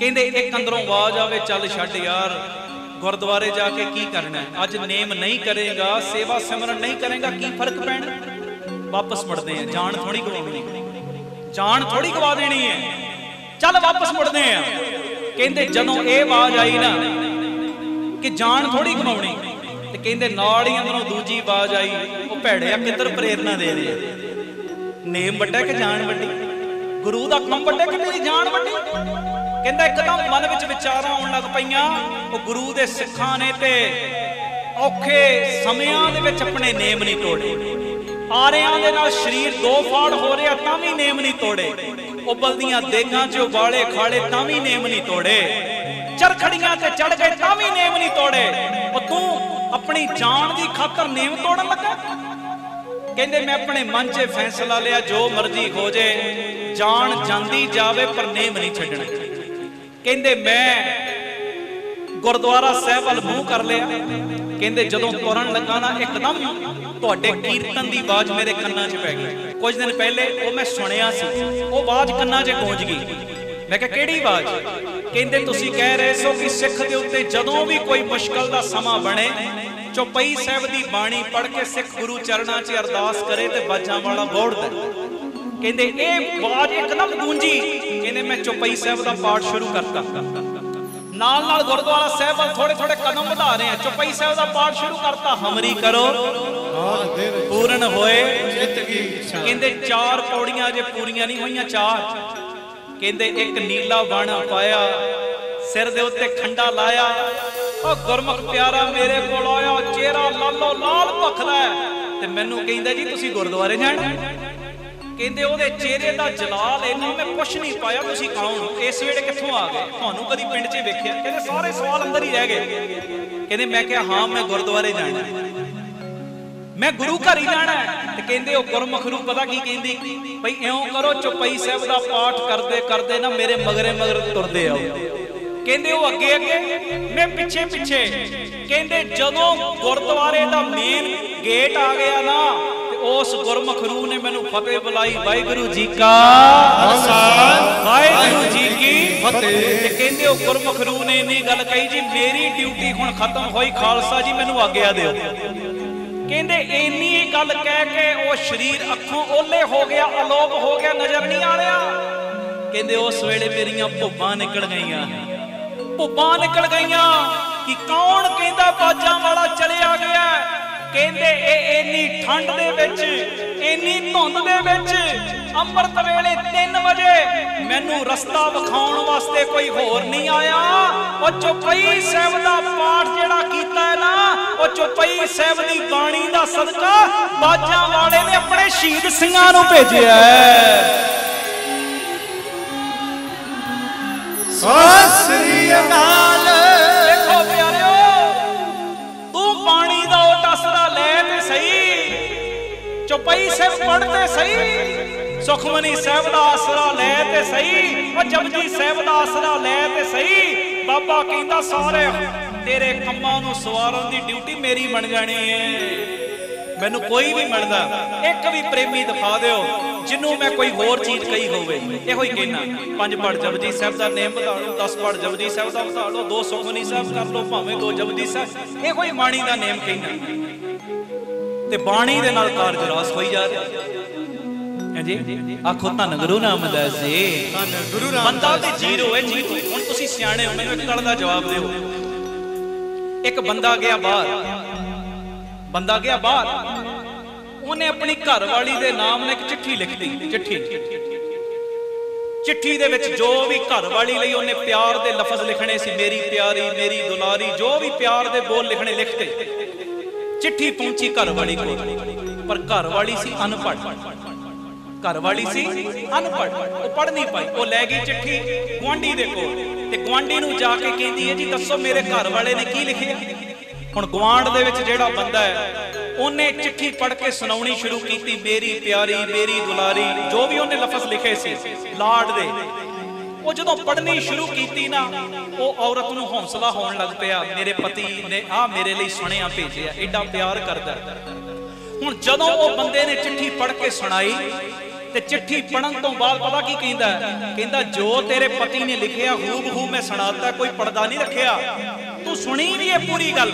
Speaker 1: कहंदे एक अंदरों आवाज आवे चल छड्ड यार गुरुद्वारे जाके की करना है। अज नेम नहीं करेगा, सेवा सिमरन नहीं करेगा, की फर्क पैना? वापस मुड़ते हैं, जान थोड़ी गवानी, जान थोड़ी गवा देनी है, चल वापस मुड़ते हैं। कहंदे जदों ये आवाज आई ना कि जान थोड़ी गवानी, ते कहंदे नाल ही अंदरों दूजी आवाज आई, वो भैड़िया किधर प्रेरणा दे रहे नेम वड्डा कि जान वड्डी, गुरु दा काम वड्डा कि तेरी जान वड्डी। कहंदा एकदम मन विच विचारां आउण लग पईयां, वो गुरु दे सिखां ने ते औखे समयां दे विच अपने नेम नहीं तोड़े। आरियां दे नाल शरीर 2 फाड़ हो रहा तां भी नेम नहीं तोड़े। उबलदियां देगां च उबाले खाले तां भी नेम नहीं तोड़े। चरखड़ियां ते चढ़ गए तां भी नेम नहीं तोड़े। और तू अपनी जान की खातर नेम तोड़न लगा। कहंदे मैं अपने मन च फैसला लिया जो मर्जी हो जाए, जान जांदी जावे पर नेम नहीं छड्डना। कहंदे मैं गुरुद्वारा साहिब वाल मूंह कर लिया। कहंदे जदों तुरन लगा ना एकदम तुहाडे कीर्तन की आवाज मेरे कन्नां च पै गई। कुछ दिन पहले वो मैं सुनिया सी, वो आवाज कन्नां च गूंज गई। मैं कहा किहड़ी आवाज? कहंदे तुसीं कह रहे सो कि सिख दे उत्ते जदों भी कोई मुश्किल दा समा बने चौपाई साहिब दी बाणी पढ़ के सिख गुरु चरणा च अरदास करे ते बाजां वाला बोड़दा। कहंदे ए आवाज एकदम गूंजी। कहंदे मैं चौपाई साहिब दा पाठ शुरू करता, नाल नाल गुरुद्वारा साहिब वाल थोड़े थोड़े कदम बढ़ा रहे हैं। चौपाई साहिब दा पाठ शुरू करता, हमरी करो पूर्ण होए चित की इच्छा। कहंदे 4 पौड़ियां जे पूरियां नहीं होईयां 4। कहंदे एक नीला बण पाया, सिर दे उत्ते खंडा लाया, ओ गुरमुख प्यारा मेरे कोल आया, चेहरा लालो लाल भखदा ते मैनू कहंदा जी तुसीं गुरुद्वारे जाना। कहंदे ओहदे चेहरे दा जलाल इन्ना मैं पुछ नहीं पाया तुसीं कौन, इस वेले कित्थों आ गए, तुहानू कदी पिंड च वेखिआ? कहंदे सारे सवाल अंदर ही रह गए। कहंदे मैं कहा हां मैं गुरुद्वारे जाना, मैं गुरु घर ही जाना है। ते कहंदे ओ गुरमुख रू पता की कहंदी भई इउं करो चौपाई साहिब दा पाठ करदे करदे ना मेरे मगरे मगर तुरदे आओ। कहंदे वो अगे अगे मैं पिछे पिछे। कहंदे जदों गुरुद्वारे दा मेन गेट आ गया ना उस गुरमुख रू ने मैनू फतेह बुलाई, वाहिगुरू जी का खालसा वाहिगुरू जी की फतेह। ते कहंदे ओ गुरमुख रू ने इन्नी गल कही जी मेरी ड्यूटी हुण खत्म होई, खालसा जी मैनू आग्या दिओ। कहंदे इन्नी गल कह के वो शरीर अखों ओले हो गया, अलोप हो गया, नजर नहीं आ रहा। कहंदे उस वेले मेरियां भुब्बां निकल गईयां, भुब्बां निकल गईयां कि कौन कहंदा बाजां वाला चलिया गया। कहंदे इन्नी ठंड दे विच, इन्नी धुंध दे विच, अंमृत वेले 3 बजे मैनू रस्ता विखाउण वास्ते कोई होर नहीं आया। और चौपाई साहिब दा पाठ जिहड़ा कीता है ना, और चौपाई साहिब दी बाणी दा सदका बाजां वाले ने अपने शहीद सिंहां नूं भेजिआ है।
Speaker 2: सत श्री अकाल।
Speaker 1: देखो प्यारिओ तू बाणी दा ओ टसदा ले ते सही, चौपाई साहिब पढ़ते सही, सुखमनी साहिब दा आसरा ले ते सही, और जपजी साहिब दा आसरा ले ते सही। बाबा कहंदा सारे तेरे कम्मां नूं सवारन दी ड्यूटी मेरी बन जानी है। मैनू कोई भी मिलता एक भी प्रेमी दिखा दिओ जिन्हों मैं कोई होर चीज कही होवे, इहो ही कहना 5 पढ़ जपजी साहब का नेम बता लो, 10 पढ़ जपजी साहब का बता लो, 2 सुखमनी साहब कर लो, भावें 2 जपजी साहब, इहो ही बाणी का नेम कहना ते बाणी दे नाल कारज रास होई जा रहा है जी। आखो धन गुरु रामदास जी, बंदा ते जीरो है जी। हुण तुसीं सियाणे हो, मैनूं एक गल दा जवाब दिओ। एक बंदा गया बाहर, उन्हें अपनी घरवाली दे नाम ने एक चिट्ठी लिख दी। चिट्ठी दे विच जो भी घरवाली लई उन्हें प्यार दे लफज लिखने सी, मेरी प्यारी, मेरी दुलारी, जो भी प्यार दे बोल लिखने लिखते। चिट्ठी पहुंची घरवाली को, पर घरवाली सी अनपढ़, वो पढ़ नहीं पाई। वो लै गई चिट्ठी गुआंढी दे कोल ते गुआंढी नूं जाके कहंदी है जी दसो मेरे घर वाले ने की लिखिया। हुण गुआंढ दे विच जिहड़ा बंदा है उन्हें चिट्ठी पढ़ के सुनाउणी शुरू की, मेरी प्यारी, मेरी दुलारी, जो भी उन्हें लफज लिखे सी लाड दे। वो जदों पढ़नी शुरू की ना, वो औरत नूं हौसला होण लग पिया, मेरे पति ने आ मेरे लिए सुनिया भेजिया, एडा प्यार करदा। हुण जदों वो बंदे ने चिट्ठी पढ़ के सुनाई ते चिट्ठी पढ़न तो बाद पता की कहंदा, कहंदा जो तेरे पति ने लिखिया हूबहू मैं सुनाता, कोई पर्दा नहीं रखिया, तू सुनी भी है पूरी गल।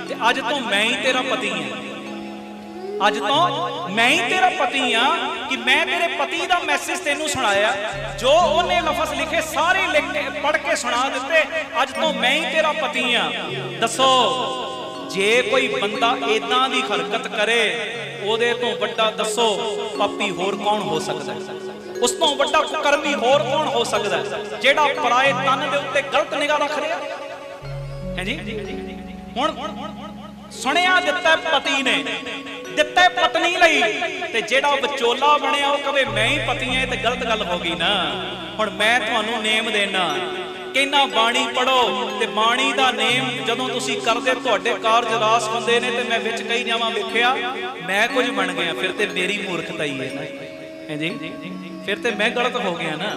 Speaker 1: ते अज तो मैं ही तेरा पति हां, अज तो मैं ही तेरा पति हां कि मैं तेरे पति दा मैसेज तेनू सुनाया, जो उन्हें लफज लिखे सारे लिख के पढ़ के सुना दिते, अज तो मैं ही तेरा पति हां। दसो जे कोई बंदा इदां दी हरकत करे ओदे तो वड्डा दसो पापी होर कौन हो सकदा है? उस तो वड्डा कुकर्मी होर कौन हो सकदा है जेड़ा पराए तन दे उत्ते गलत निगाह रख रिहा है जी। हुण सुनिया दिता पति ने, दिता पत्नी लई, ते जेड़ा विचोला बनिया वो कहे मैं ही पति हां, ते गलत गल हो गई ना। हुण मैं तुहानू नेम देना, कहना बाणी पढ़ो, ते बाणी दा नेम जदों तुसीं करदे तुहाडे कारज रास हुंदे ने, ते मैं विच कई जावां वेखिया मैं कुछ बन गया, फिर ते मेरी मूर्खता ही है ना, है जी, फिर ते मैं गलत हो गया ना।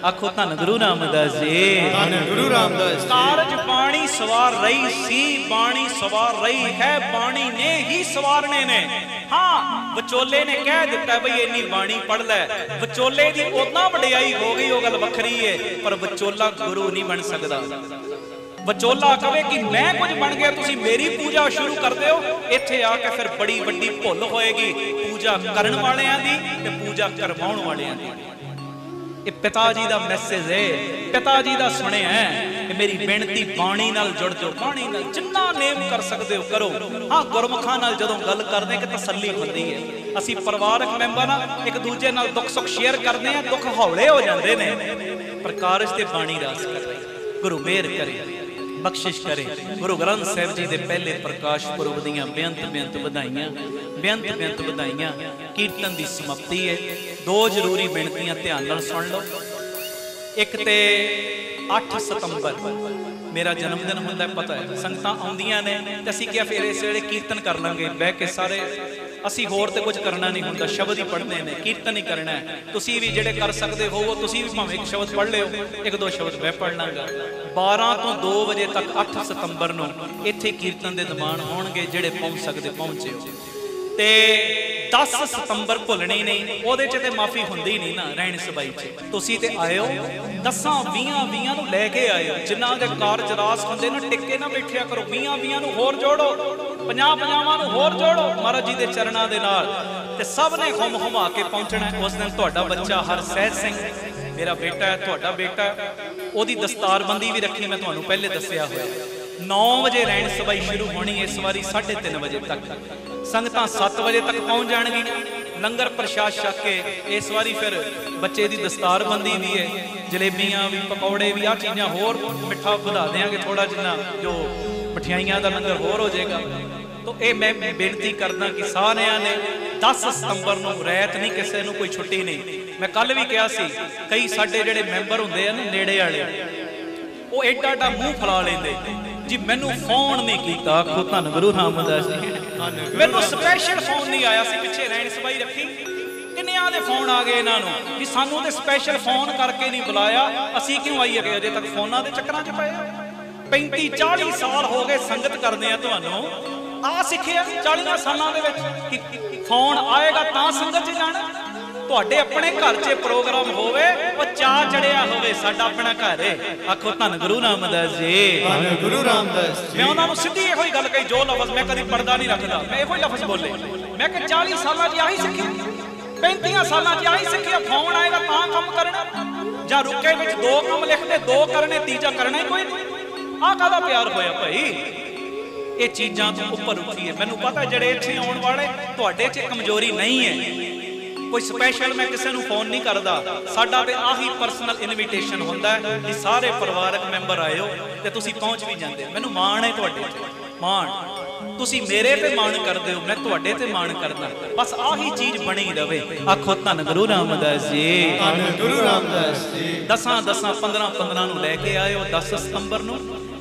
Speaker 1: आखो धन गुरु रामदास जी,
Speaker 2: धन गुरु रामदास।
Speaker 1: कारज बाणी सवार रही सी, बाणी सवार रही है, बाणी ने ही सवारने ने। हाँ विचोले ने कह दिता बई इन्नी बाणी पढ़ लै, विचोले की उदा वडियाई हो गई, वो गल वखरी है, पर विचोला गुरु नहीं बन सकता। विचोला कहे कि मैं कुछ बन गया, तुसी मेरी पूजा शुरू कर दो, इत्थे आके फिर बड़ी वड्डी भुल होएगी पूजा करन वालियां दी ते पूजा करवाउण वालियां दी। ये पिता जी दा मैसेज है, पिता जी दा सुने है। मेरी बेनती बाणी नाल जुड़ जाओ, बाणी नाल जिन्ना नेम कर सकते हो करो। हाँ गुरमुखां नाल जदों गल करदे कि तसल्ली हुंदी है, असीं परिवारक मैंबर एक दूजे नाल दुख सुख शेयर करदे हां, दुख हौले हो जांदे ने, पर कारज ते बाणी रास करे। गुरु मेहर करे, बख्शिश करे। गुरु ग्रंथ साहिब जी के पहले प्रकाश पुरब दियां बेअंत बधाइयां, बेअंत बधाइयां। कीर्तन की समाप्ति है। 2 जरूरी बेनतियां ध्यान नाल सुन लो। एक ते 8 सितंबर मेरा जन्मदिन होंदा है, पता है संगतां आउंदियां ने, ते असीं क्या फिर इस वेले कीर्तन कर लांगे बह के सारे, असीं होर ते कुछ करना नहीं होंदा, शब्द ही पढ़ने ने, कीर्तन ही करना है। तुसीं भी जिहड़े कर सकते हो तुसीं भी भावें एक शब्द पढ़ लिओ, 1-2 शब्द मैं पढ़ लांगा। 12 तो 2 बजे तक 8 सितंबर नूं इत्थे कीर्तन दे दीवान होणगे, जिहड़े पहुंच सकते पहुंचे। ते 10 सितंबर भुलनी नहीं, ओहदे च ते माफी हुंदी नहीं ना रहण सबाई च। तुसीं ते आए हो 10-20 नूं लैके आए हो, जिन्हां दे कारज रास हुंदे ना, टिक्के ना बैठिया करो, 20 नूं होर जोड़ो, 50 नूं होर जोड़ो महाराज जी दे चरणां दे नाल, ते सब ने घुम घुमा के पहुंचना। उस दिन तुहाडा बच्चा हरसैज सिंह मेरा बेटा है, तुहाडा बेटा, ओहदी दस्तारबंदी भी रखी, मैं तुहानूं पहले दस्सिया होया। 9 बजे रहण सबाई शुरू होनी, इस बारी 3:30 बजे तक। संगतां 7 बजे तक पहुंच जाणगियां, लंगर प्रशाद छक के। इस बारी फिर बच्चे की दस्तारबंदी भी है, जलेबियां भी, पकौड़े भी, आ चीज़ां होर मिठा वधा देंगे थोड़ा, जिन्ना जो मठियाइयां का लंगर होर हो जाएगा। तो ये मैं बेनती करदा कि सारिਆਂ ने 10 सितंबर नूं रैत नहीं, किसी नूं कोई छुट्टी नहीं। मैं कल भी कहा सी, कई साडे जिहड़े मैंबर हुंदे आ ना नेड़े वाले, वो एडा एडा मूँह फैला लेंदे जी, मैनू फोन नहीं किया। आखो धन गुरु रामदास जी, मैनू स्पैशल फोन नहीं आया सी, पिछे रहण सबाई रखी, किन्नियां दे फोन आ गए इन्हां नूं कि सानू ते स्पैशल फोन करके नहीं बुलाया, असीं क्यों आईए कि अजे तक फोनां दे चक्करां च पए। 35-40 साल हो गए संगत करदे आ तुहानूं, आ सिखिया 40 सालों के कि फोन आएगा तां संगत च जाना। तुहाडे अपने घर च प्रोग्राम होवे और चा चढ़िया होवे साडा अपना घर है। आखो धन गुरु रामदास जी,
Speaker 2: धन गुरु रामदास जी।
Speaker 1: मैं उन्होंने सीधी यो गल कही, जो लफ्ज मैं कभी पर्दा नहीं रखता, मैं यो लफ्ज बोले। मैं कि 40 साल आही सीखी, 35 साल आही सीखी। फोन आएगा तां काम करना, जां रुके विच 2 काम लिखते 2 करने, तीजा करना ही कोई नहीं। आ काहदा प्यार होया भाई? ये चीज़ां तो उपर उठी है। मैनूं पता जिहड़े इत्थे आउण वाले तुहाडे च कमजोरी नहीं है। कोई स्पैशल मैं किसी को फोन नहीं करता, साडा ते आही पर्सनल इनविटेशन होंदा है कि सारे परिवारक मैंबर आए हो ते तुसीं पहुंच भी जांदे। मैनूं माण है तुहाडे ते, माण। तुसीं मेरे ते माण करदे हो, मैं तुहाडे ते माण करदा। बस आही चीज़ बनी रवे। आखो धन गुरु रामदास जी,
Speaker 2: धन गुरु रामदास जी।
Speaker 1: 10 15 नूं लैके आए हो 10 सितंबर नूं,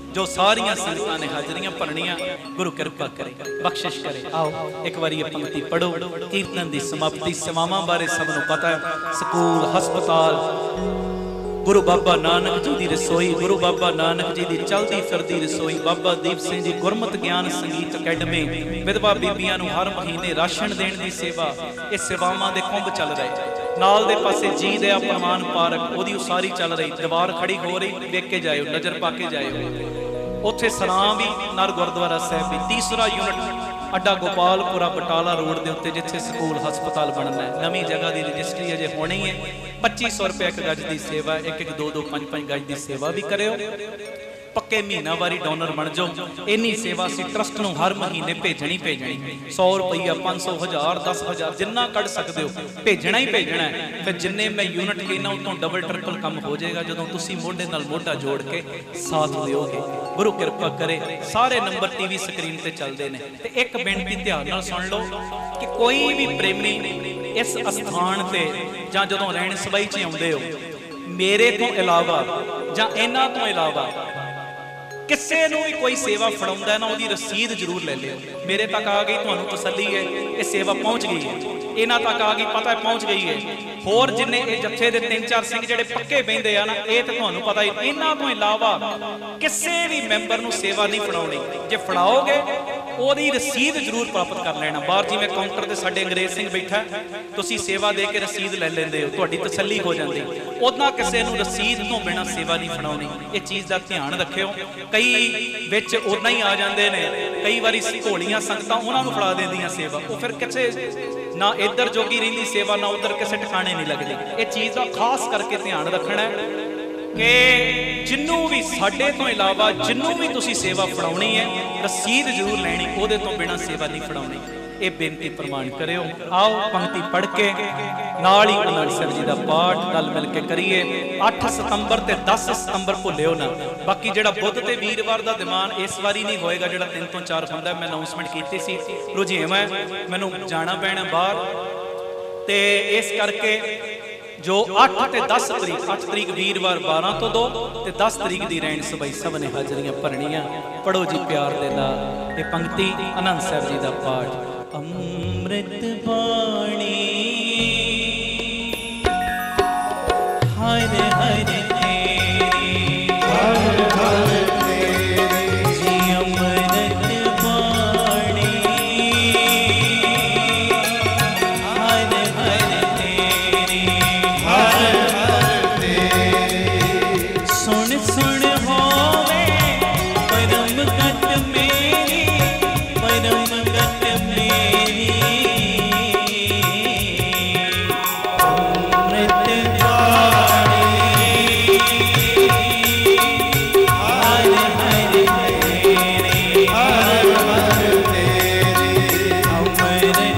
Speaker 1: जो सारिया संगतां ने हाजरियां भरनियां। गुरु कृपा करे, बख्शिश करे। आओ एक बारी ये पंक्ति पढ़ो। कीर्तन की समाप्ति सेवावां बारे सबनों पता है। स्कूल, हस्पताल, गुरु बाबा नानक जी की रसोई, गुरु बाबा नानक जी की चलती फिरती रसोई, बाबा दीप सिंह जी गुरमत ज्ञान संगीत अकैडमी, विधवा बीबियां नूं हर महीने राशन देने की सेवा। ये सेवावां दे कुंभ चल रहे। नाल दे पासे जी दया प्रमाण पारक, ओदी उसारी चल रही, दीवार खड़ी हो रही। वेख के जाए, नज़र पा के जाए। उत्थे सरां भी नाल गुरुद्वारा साहिब भी। तीसरा यूनिट अड्डा गोपालपुरा बटाला रोड के उत्ते जिथे स्कूल हस्पताल बनना है। नवीं जगह की रजिस्ट्री अजे होनी है। 2500 रुपये 1 गज की सेवा, 1 2 2 5 5 गज की सेवा भी करो। पक्के महीनावारी डोनर बन जाओ। इन्नी सेवा सी ट्रस्ट नूं हर महीने भेजनी 100 रुपया 500 1000 10,000 जिन्ना कढ़ सकते हो भेजना ही भेजना है। फिर जिन्ने मैं यूनिट कहना उतों डबल ट्रिपल कम हो जाएगा जो तुसी मोढे नाल मोढा जोड़ के साथ दोगे। गुरु कृपा करे। सारे नंबर टीवी स्क्रीन ते चलते हैं। ते एक बेनती ध्यान नाल सुन लो कि कोई भी प्रेमी इस स्थान ते जां जदों रहन सबाई च आउंदे हो, मेरे तो इलावा जां इन्हां तो इलावा किसी नूं भी कोई सेवा फड़ाउंदा है ना, उहदी रसीद जरूर ले लियो। मेरे तक आ गई, तुहानूं तसल्ली है, ये सेवा पहुँच गई है। इन्हां तक आ गई, पता है पहुँच गई है। होर जिन्ने जत्थे दे 3-4 सिंह जिहड़े पक्के बहिंदे आ ना, ये तो तुहानूं पता ही। इन्हां तो इलावा किसी भी मैंबर नूं सेवा नहीं फड़ाउणी। जे फड़ाओगे ओदी रसीद जरूर प्राप्त कर लेना। बाहर जिवें काउंटर ते साडे अंग्रेज सिंह बैठा, तुसीं सेवा दे के रसीद ले लैंदे हो, तुहाडी तसल्ली हो जाती। उदां किसी नूं रसीद तो बिना सेवा नहीं फड़ाउणी। ये चीज़ का ध्यान रखियो। कई विच उदां ही आ जाते हैं। कई बारी भोलियां संगतां उन्हां नूं फड़ा देंदियां सेवा, वो फिर किसे ना इधर जोगी रहिंदी सेवा ना उधर किसी ठिकाने नहीं लगती। ये चीज़ का खास करके ध्यान रखना है कि जिन्नू भी साडे तो इलावा जिन्नू भी तुसी सेवा फड़ाउणी है, रसीद जरूर लैनी, उहदे तो बिना सेवा नहीं फड़ाउणी। ये बेनती प्रमाण करियो। आओ पंक्ति पढ़ के नाल ही आनंद साहिब जी का पाठ गल मिल के करिए। 8 सितंबर ते 10 सितंबर भुल्लिओ ना। बाकी जिहड़ा बुध ते वीरवार का दीवान इस बारी नहीं होएगा, जिहड़ा 3 ਤੋਂ 4 ਹੁੰਦਾ। मैं अनाउंसमेंट की सी, रुझेवां मैनूं जाना पैना बाहर, ते इस करके जो 8 ते 10 तरीक 8 तरीक वीरवार 12 ਤੋਂ 2 ते 10 तरीक की रहन सबाई सब ने हाजरियां भरनियां। पढ़ो जी प्यार दे नाल ये पंक्ति आनंद साहिब जी का पाठ। अमृत बाणी हर हर तेरी,
Speaker 2: हर हर तेरी
Speaker 1: जी अमृत बाणी हर हर तेरी,
Speaker 2: हर हर तेरी
Speaker 1: सुन सुन होवे परम गत मेरी, परम गत मेरी। अमृत बाणी हर हर तेरी,
Speaker 2: हर हर तेरी
Speaker 1: अमृत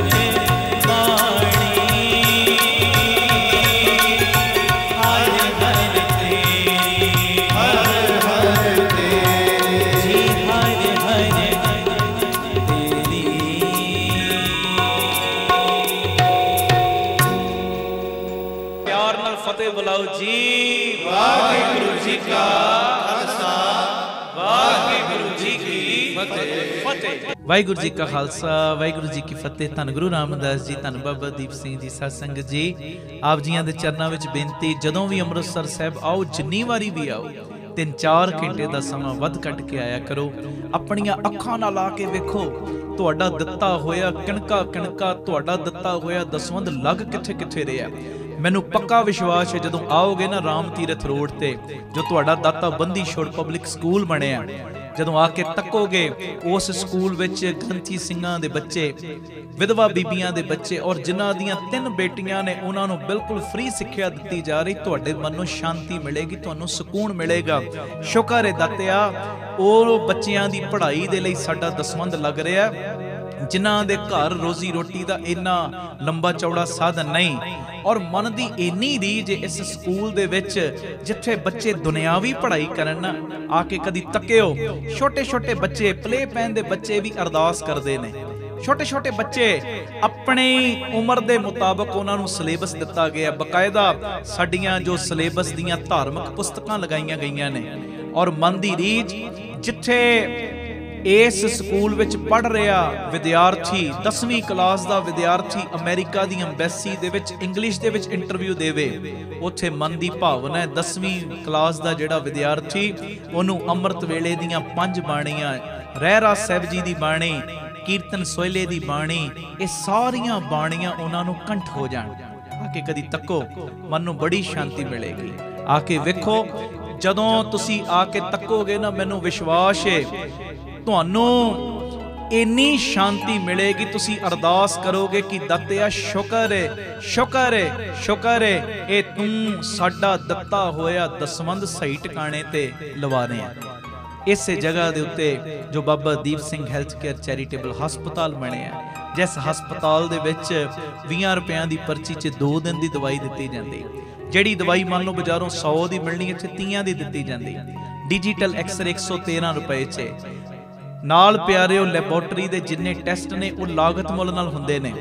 Speaker 1: बाणी हर हर तेरी,
Speaker 2: हर हर तेरी
Speaker 1: जी हर हर तेरी। प्यार नाल फतेह बुलाओ जी। वाहिगुरु जी का खालसा, वाहिगुरु जी की फतेह। वाहिगुरु जी का खालसा, वाहिगुरु जी की फतेह। धन गुरु रामदास जी, धन बाबा दीप सिंह जी, सत संगत जी, आप जियां दे चरनां विच बेनती, जदों भी अमृतसर साहिब आओ, जिन्नी वारी भी आओ, 3-4 घंटे का समा वध कट के आया करो। अपनियां अखां नाल आ के वेखो ਤੁਹਾਡਾ ਦਿੱਤਾ ਹੋਇਆ ਕਿਣਕਾ ਕਿਣਕਾ, ਤੁਹਾਡਾ ਦਿੱਤਾ ਹੋਇਆ ਦਸਵੰਧ ਲੱਗ ਕਿੱਥੇ ਕਿੱਥੇ ਰਿਹਾ। ਮੈਨੂੰ ਪੱਕਾ ਵਿਸ਼ਵਾਸ ਹੈ ਜਦੋਂ ਆਓਗੇ ਨਾ ਰਾਮ ਤੀਰਥ ਰੋਡ ਤੇ, ਜੋ ਤੁਹਾਡਾ ਦਾਤਾ ਬੰਦੀ ਛੋੜ ਪਬਲਿਕ ਸਕੂਲ ਬਣਿਆ, ਜਦੋਂ ਆ ਕੇ ਤੱਕੋਗੇ ਉਸ ਸਕੂਲ ਵਿੱਚ ਗ੍ਰੰਥੀ ਸਿੰਘਾਂ ਦੇ ਬੱਚੇ, ਵਿਧਵਾ ਬੀਬੀਆਂ ਦੇ ਬੱਚੇ ਔਰ ਜਿਨ੍ਹਾਂ ਦੀਆਂ 3 ਬੇਟੀਆਂ ਨੇ, ਉਹਨਾਂ ਨੂੰ ਬਿਲਕੁਲ ਫ੍ਰੀ ਸਿੱਖਿਆ ਦਿੱਤੀ ਜਾ ਰਹੀ। ਤੁਹਾਡੇ ਮਨ ਨੂੰ ਸ਼ਾਂਤੀ ਮਿਲੇਗੀ, ਤੁਹਾਨੂੰ ਸਕੂਨ ਮਿਲੇਗਾ। ਸ਼ੁਕਰ ਹੈ ਦਾਤਿਆ, ਉਹ ਬੱਚਿਆਂ ਦੀ ਪੜ੍ਹਾਈ ਦੇ ਲਈ ਸਾਡਾ ਦਸਵੰਧ ਲੱਗ ਰਿਹਾ, ਜਿਨ੍ਹਾਂ ਦੇ ਘਰ ਰੋਜ਼ੀ ਰੋਟੀ ਦਾ ਇੰਨਾ ਲੰਬਾ ਚੌੜਾ ਸਾਧਨ ਨਹੀਂ, ਔਰ ਮਨ ਦੀ ਇੰਨੀ ਰੀਝ ਇਸ ਸਕੂਲ ਦੇ ਵਿੱਚ ਜਿੱਥੇ ਬੱਚੇ ਦੁਨਿਆਵੀ ਪੜ੍ਹਾਈ ਕਰਨ ਨਾ, ਆ ਕੇ ਕਦੀ ਤੱਕਿਓ। ਛੋਟੇ ਛੋਟੇ ਬੱਚੇ, ਪਲੇ ਪੈਨ ਦੇ ਬੱਚੇ ਵੀ ਅਰਦਾਸ ਕਰਦੇ ਨੇ। ਛੋਟੇ ਛੋਟੇ ਬੱਚੇ ਆਪਣੀ ਉਮਰ ਦੇ ਮੁਤਾਬਕ ਉਹਨਾਂ ਨੂੰ ਸਿਲੇਬਸ ਦਿੱਤਾ ਗਿਆ, ਬਕਾਇਦਾ ਸਾਡੀਆਂ ਜੋ ਸਿਲੇਬਸ ਦੀਆਂ ਧਾਰਮਿਕ ਪੁਸਤਕਾਂ ਲਗਾਈਆਂ ਗਈਆਂ ਨੇ। ਔਰ ਮਨ ਦੀ ਰੀਝ, ਜਿੱਥੇ ਇਸ ਸਕੂਲ ਵਿੱਚ ਪੜ੍ਹ ਰਿਹਾ ਵਿਦਿਆਰਥੀ 10ਵੀਂ ਕਲਾਸ ਦਾ ਵਿਦਿਆਰਥੀ ਅਮਰੀਕਾ ਦੀ ਅੰਬੈਸੀ ਦੇ ਵਿੱਚ ਇੰਗਲਿਸ਼ ਦੇ ਵਿੱਚ ਇੰਟਰਵਿਊ ਦੇਵੇ, ਉੱਥੇ ਮਨ ਦੀ ਭਾਵਨਾ ਹੈ 10ਵੀਂ ਕਲਾਸ ਦਾ ਜਿਹੜਾ ਵਿਦਿਆਰਥੀ, ਉਹਨੂੰ ਅੰਮ੍ਰਿਤ ਵੇਲੇ ਦੀਆਂ 5 ਬਾਣੀਆਂ, ਰਹਿਰਾ ਸਾਹਿਬ ਜੀ ਦੀ ਬਾਣੀ, ਕੀਰਤਨ ਸੋਹਿਲੇ ਦੀ ਬਾਣੀ, ਇਹ ਸਾਰੀਆਂ ਬਾਣੀਆਂ ਉਹਨਾਂ ਨੂੰ ਕੰਠ ਹੋ ਜਾਣ। ਆ ਕੇ ਕਦੀ ਤੱਕੋ, ਮਨ ਨੂੰ ਬੜੀ ਸ਼ਾਂਤੀ ਮਿਲੇਗੀ। ਆ ਕੇ ਵੇਖੋ, ਜਦੋਂ ਤੁਸੀਂ ਆ ਕੇ ਤੱਕੋਗੇ ਨਾ, ਮੈਨੂੰ ਵਿਸ਼ਵਾਸ ਹੈ ਤੁਹਾਨੂੰ ਇੰਨੀ ਸ਼ਾਂਤੀ ਮਿਲੇਗੀ, ਤੁਸੀਂ ਅਰਦਾਸ ਕਰੋਗੇ ਕਿ ਦਾਤਿਆ ਸ਼ੁਕਰ ਹੈ, ਸ਼ੁਕਰ ਹੈ, ਸ਼ੁਕਰ ਹੈ, ਇਹ ਤੂੰ ਸਾਡਾ ਦਿੱਤਾ ਹੋਇਆ ਦਸਵੰਧ ਸਹੀ ਟਿਕਾਣੇ ਤੇ ਲਵਾ ਰਿਹਾ। ਇਸੇ ਜਗ੍ਹਾ ਦੇ ਉੱਤੇ ਜੋ ਬਾਬਾ Deep Singh health care charitable ਹਸਪਤਾਲ ਬਣਿਆ, ਜਿਸ ਹਸਪਤਾਲ ਦੇ ਵਿੱਚ 20 ਰੁਪਿਆਂ ਦੀ ਪਰਚੀ 'ਚ 2 ਦਿਨ ਦੀ ਦਵਾਈ ਦਿੱਤੀ ਜਾਂਦੀ। ਜਿਹੜੀ ਦਵਾਈ ਮੰਨ ਲਓ ਬਾਜ਼ਾਰੋਂ 100 ਦੀ ਮਿਲਣੀ, ਇੱਥੇ 30 ਦੀ ਦਿੱਤੀ ਜਾਂਦੀ। ਡਿਜੀਟਲ ਐਕਸਰੇ 113 ਰੁਪਏ 'ਚ। ਨਾਲ ਪਿਆਰਿਓ, ਲੈਬੋਰਟਰੀ ਦੇ ਜਿੰਨੇ ਟੈਸਟ ਨੇ ਉਹ ਲਾਗਤ ਮੁੱਲ ਨਾਲ ਹੁੰਦੇ ਨੇ,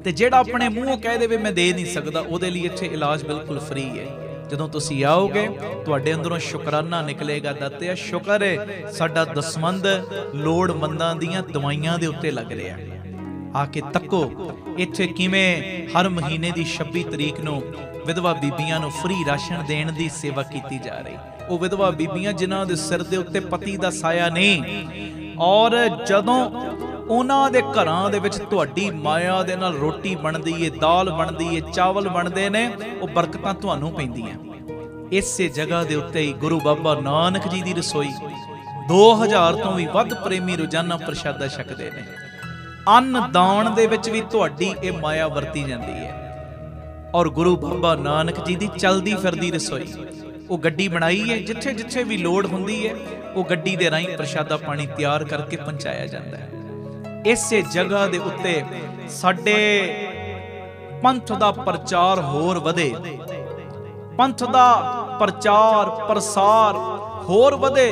Speaker 1: ਤੇ ਜਿਹੜਾ ਆਪਣੇ ਮੂੰਹੋਂ ਕਹਿ ਦੇਵੇ ਮੈਂ ਦੇ ਨਹੀਂ ਸਕਦਾ, ਉਹਦੇ ਲਈ ਇੱਥੇ ਇਲਾਜ ਬਿਲਕੁਲ ਫ੍ਰੀ ਹੈ। ਜਦੋਂ ਤੁਸੀਂ ਆਓਗੇ ਤੁਹਾਡੇ ਅੰਦਰੋਂ ਸ਼ੁਕਰਾਨਾ ਨਿਕਲੇਗਾ, ਦਾਤਿਆ ਸ਼ੁਕਰ ਹੈ ਸਾਡਾ ਦਸਵੰਧ ਲੋੜਵੰਦਾਂ ਦੀਆਂ ਦਵਾਈਆਂ ਦੇ ਉੱਤੇ ਲੱਗ ਰਿਹਾ। ਆ ਕੇ ਤੱਕੋ ਇੱਥੇ ਕਿਵੇਂ ਹਰ ਮਹੀਨੇ ਦੀ 26 ਤਰੀਕ ਨੂੰ ਵਿਧਵਾ ਬੀਬੀਆਂ ਨੂੰ ਫ੍ਰੀ ਰਾਸ਼ਨ ਦੇਣ ਦੀ ਸੇਵਾ ਕੀਤੀ ਜਾ ਰਹੀ। ਉਹ ਵਿਧਵਾ ਬੀਬੀਆਂ ਜਿਨ੍ਹਾਂ ਦੇ ਸਿਰ ਦੇ ਉੱਤੇ ਪਤੀ ਦਾ ਸਾਇਆ ਨਹੀਂ, ਔਰ ਜਦੋਂ ਉਹਨਾਂ ਦੇ ਘਰਾਂ ਦੇ ਵਿੱਚ ਤੁਹਾਡੀ ਮਾਇਆ ਦੇ ਨਾਲ ਰੋਟੀ ਬਣਦੀ ਏ, ਦਾਲ ਬਣਦੀ ਏ, ਚਾਵਲ ਬਣਦੇ ਨੇ, ਉਹ ਬਰਕਤਾਂ ਤੁਹਾਨੂੰ ਪੈਂਦੀਆਂ। ਇਸੇ ਜਗ੍ਹਾ ਦੇ ਉੱਤੇ ਹੀ ਗੁਰੂ ਬਾਬਾ ਨਾਨਕ ਜੀ ਦੀ ਰਸੋਈ 2000 ਤੋਂ ਵੀ ਵੱਧ ਪ੍ਰੇਮੀ ਰੋਜ਼ਾਨਾ ਪ੍ਰਸ਼ਾਦਾ ਛਕਦੇ ਨੇ। ਅੰਨ ਦਾਨ ਦੇ ਵਿੱਚ ਵੀ ਤੁਹਾਡੀ ਇਹ ਮਾਇਆ ਵਰਤੀ ਜਾਂਦੀ ਹੈ। ਔਰ ਗੁਰੂ ਬਾਬਾ ਨਾਨਕ ਜੀ ਦੀ ਚਲਦੀ ਫਿਰਦੀ ਰਸੋਈ, ਉਹ ਗੱਡੀ ਬਣਾਈ ਹੈ, ਜਿੱਥੇ ਜਿੱਥੇ ਵੀ ਲੋੜ ਹੁੰਦੀ ਹੈ ਉਹ ਗੱਡੀ ਦੇ ਰਾਹੀਂ ਪ੍ਰਸ਼ਾਦਾ ਪਾਣੀ ਤਿਆਰ ਕਰਕੇ ਪਹੁੰਚਾਇਆ ਜਾਂਦਾ ਹੈ। ਇਸੇ ਜਗ੍ਹਾ ਦੇ ਉੱਤੇ ਸਾਡੇ ਪੰਥ ਦਾ ਪ੍ਰਚਾਰ ਹੋਰ ਵਧੇ, ਪੰਥ ਦਾ ਪ੍ਰਚਾਰ ਪ੍ਰਸਾਰ ਹੋਰ ਵਧੇ,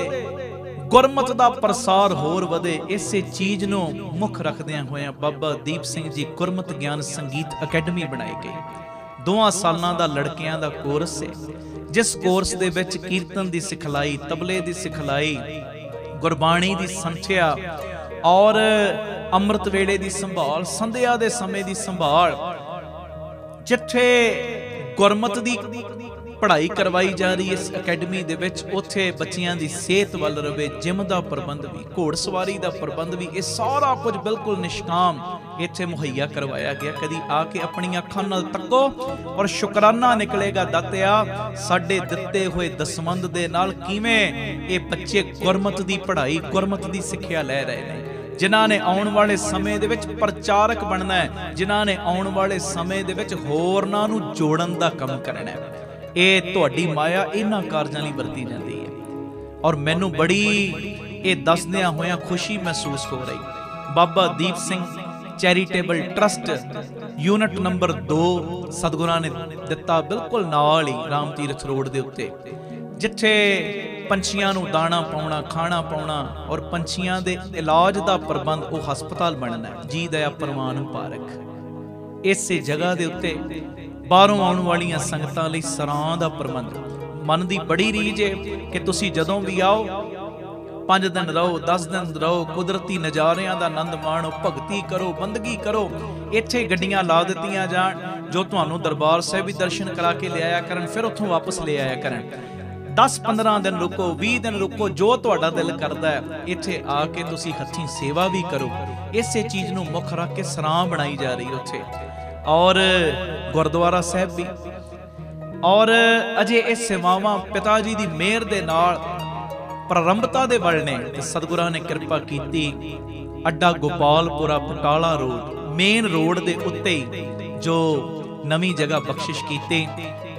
Speaker 1: ਗੁਰਮਤਿ ਦਾ ਪ੍ਰਸਾਰ ਹੋਰ ਵਧੇ। ਇਸੇ ਚੀਜ਼ ਨੂੰ ਮੁੱਖ ਰੱਖਦਿਆਂ ਹੋਇਆਂ ਬਾਬਾ ਦੀਪ ਸਿੰਘ ਜੀ ਗੁਰਮਤਿ ਗਿਆਨ ਸੰਗੀਤ ਅਕੈਡਮੀ ਬਣਾਈ ਗਈ। 2 ਸਾਲਾਂ ਦਾ ਲੜਕਿਆਂ ਦਾ ਕੋਰਸ ਹੈ, ਜਿਸ ਕੋਰਸ ਦੇ ਵਿੱਚ ਕੀਰਤਨ ਦੀ ਸਿਖਲਾਈ, ਤਬਲੇ ਦੀ ਸਿਖਲਾਈ, ਗੁਰਬਾਣੀ ਦੀ ਸੰਥਿਆ ਔਰ ਅੰਮ੍ਰਿਤ ਵੇਲੇ ਦੀ ਸੰਭਾਲ, ਸੰਧਿਆ ਦੇ ਸਮੇਂ ਦੀ ਸੰਭਾਲ, ਜਿੱਥੇ ਗੁਰਮਤਿ ਦੀ ਪੜ੍ਹਾਈ ਕਰਵਾਈ ਜਾ ਰਹੀ ਇਸ ਅਕੈਡਮੀ ਦੇ ਵਿੱਚ, ਉੱਥੇ ਬੱਚਿਆਂ ਦੀ ਸਿਹਤ ਵੱਲ ਰਵੇ, ਜਿਮ ਦਾ ਪ੍ਰਬੰਧ ਵੀ, ਘੋੜਸਵਾਰੀ ਦਾ ਪ੍ਰਬੰਧ ਵੀ, ਇਹ ਸਾਰਾ ਕੁਝ ਬਿਲਕੁਲ ਨਿਸ਼ਕਾਮ ਇੱਥੇ ਮੁਹੱਈਆ ਕਰਵਾਇਆ ਗਿਆ। ਕਦੀ ਆ ਕੇ ਆਪਣੀਆਂ ਅੱਖਾਂ ਨਾਲ ਤੱਕੋ ਔਰ ਸ਼ੁਕਰਾਨਾ ਨਿਕਲੇਗਾ, ਦਾਤਿਆ ਸਾਡੇ ਦਿੱਤੇ ਹੋਏ ਦਸਵੰਧ ਦੇ ਨਾਲ ਕਿਵੇਂ ਇਹ ਬੱਚੇ ਗੁਰਮਤਿ ਦੀ ਪੜ੍ਹਾਈ, ਗੁਰਮਤਿ ਦੀ ਸਿੱਖਿਆ ਲੈ ਰਹੇ ਨੇ, ਜਿਨ੍ਹਾਂ ਨੇ ਆਉਣ ਵਾਲੇ ਸਮੇਂ ਦੇ ਵਿੱਚ ਪ੍ਰਚਾਰਕ ਬਣਨਾ ਹੈ, ਜਿਨ੍ਹਾਂ ਨੇ ਆਉਣ ਵਾਲੇ ਸਮੇਂ ਦੇ ਵਿੱਚ ਹੋਰਨਾਂ ਨੂੰ ਜੋੜਨ ਦਾ ਕੰਮ ਕਰਨਾ ਹੈ। ਇਹ ਤੁਹਾਡੀ ਮਾਇਆ ਇਹਨਾਂ ਕਾਰਜਾਂ ਲਈ ਵਰਤੀ ਜਾਂਦੀ ਹੈ। ਔਰ ਮੈਨੂੰ ਬੜੀ ਇਹ ਦੱਸਦਿਆਂ ਹੋਇਆਂ ਖੁਸ਼ੀ ਮਹਿਸੂਸ ਹੋ ਰਹੀ। Baba Deep Singh charitable trust unit number 2 ਸਤਿਗੁਰਾਂ ਨੇ ਦਿੱਤਾ, ਬਿਲਕੁਲ ਨਾਲ ਹੀ ਰਾਮ ਤੀਰਥ ਰੋਡ ਦੇ ਉੱਤੇ, ਜਿੱਥੇ ਪੰਛੀਆਂ ਨੂੰ ਦਾਣਾ ਪਾਉਣਾ, ਖਾਣਾ ਪਾਉਣਾ ਔਰ ਪੰਛੀਆਂ ਦੇ ਇਲਾਜ ਦਾ ਪ੍ਰਬੰਧ, ਉਹ ਹਸਪਤਾਲ ਬਣਨਾ ਹੈ। ਜੀ ਦਇਆ ਪ੍ਰਵਾਨ ਪਾਰਕ। ਇਸੇ ਜਗ੍ਹਾ ਦੇ ਉੱਤੇ ਬਾਹਰੋਂ ਆਉਣ ਵਾਲੀਆਂ ਸੰਗਤਾਂ ਲਈ ਸਰਾਂ ਦਾ ਪ੍ਰਬੰਧ। ਮਨ ਦੀ ਬੜੀ ਰੀਝ ਹੈ ਕਿ ਤੁਸੀਂ ਜਦੋਂ ਵੀ ਆਓ 5 ਦਿਨ ਰਹੋ, 10 ਦਿਨ ਰਹੋ, ਕੁਦਰਤੀ ਨਜ਼ਾਰਿਆਂ ਦਾ ਆਨੰਦ ਮਾਣੋ, ਭਗਤੀ ਕਰੋ, ਬੰਦਗੀ ਕਰੋ। ਇੱਥੇ ਗੱਡੀਆਂ ਲਾ ਦਿੱਤੀਆਂ ਜਾਣ ਜੋ ਤੁਹਾਨੂੰ ਦਰਬਾਰ ਸਾਹਿਬ ਵੀ ਦਰਸ਼ਨ ਕਰਾ ਕੇ ਲਿਆਇਆ ਕਰਨ, ਫਿਰ ਉੱਥੋਂ ਵਾਪਸ ਲੈ ਆਇਆ ਕਰਨ। 10-15 दिन रुको, 20 दिन रुको, जो तुहाडा दिल करदा है। इत्थे आके तुसी हत्थीं सेवा भी करो। इसे चीज़ नूं मुख रख के सरां बनाई जा रही उत्थे, और गुरद्वारा साहिब भी। और अजे ये सेवावां पिता जी दी मेहर दे नाल प्रारंभता दे वल ने, ते सतगुरां ने किरपा कीती। अड्डा Gopalpura Batala road, main road दे उत्ते ही जो नवीं जगह बख्शिश कीती,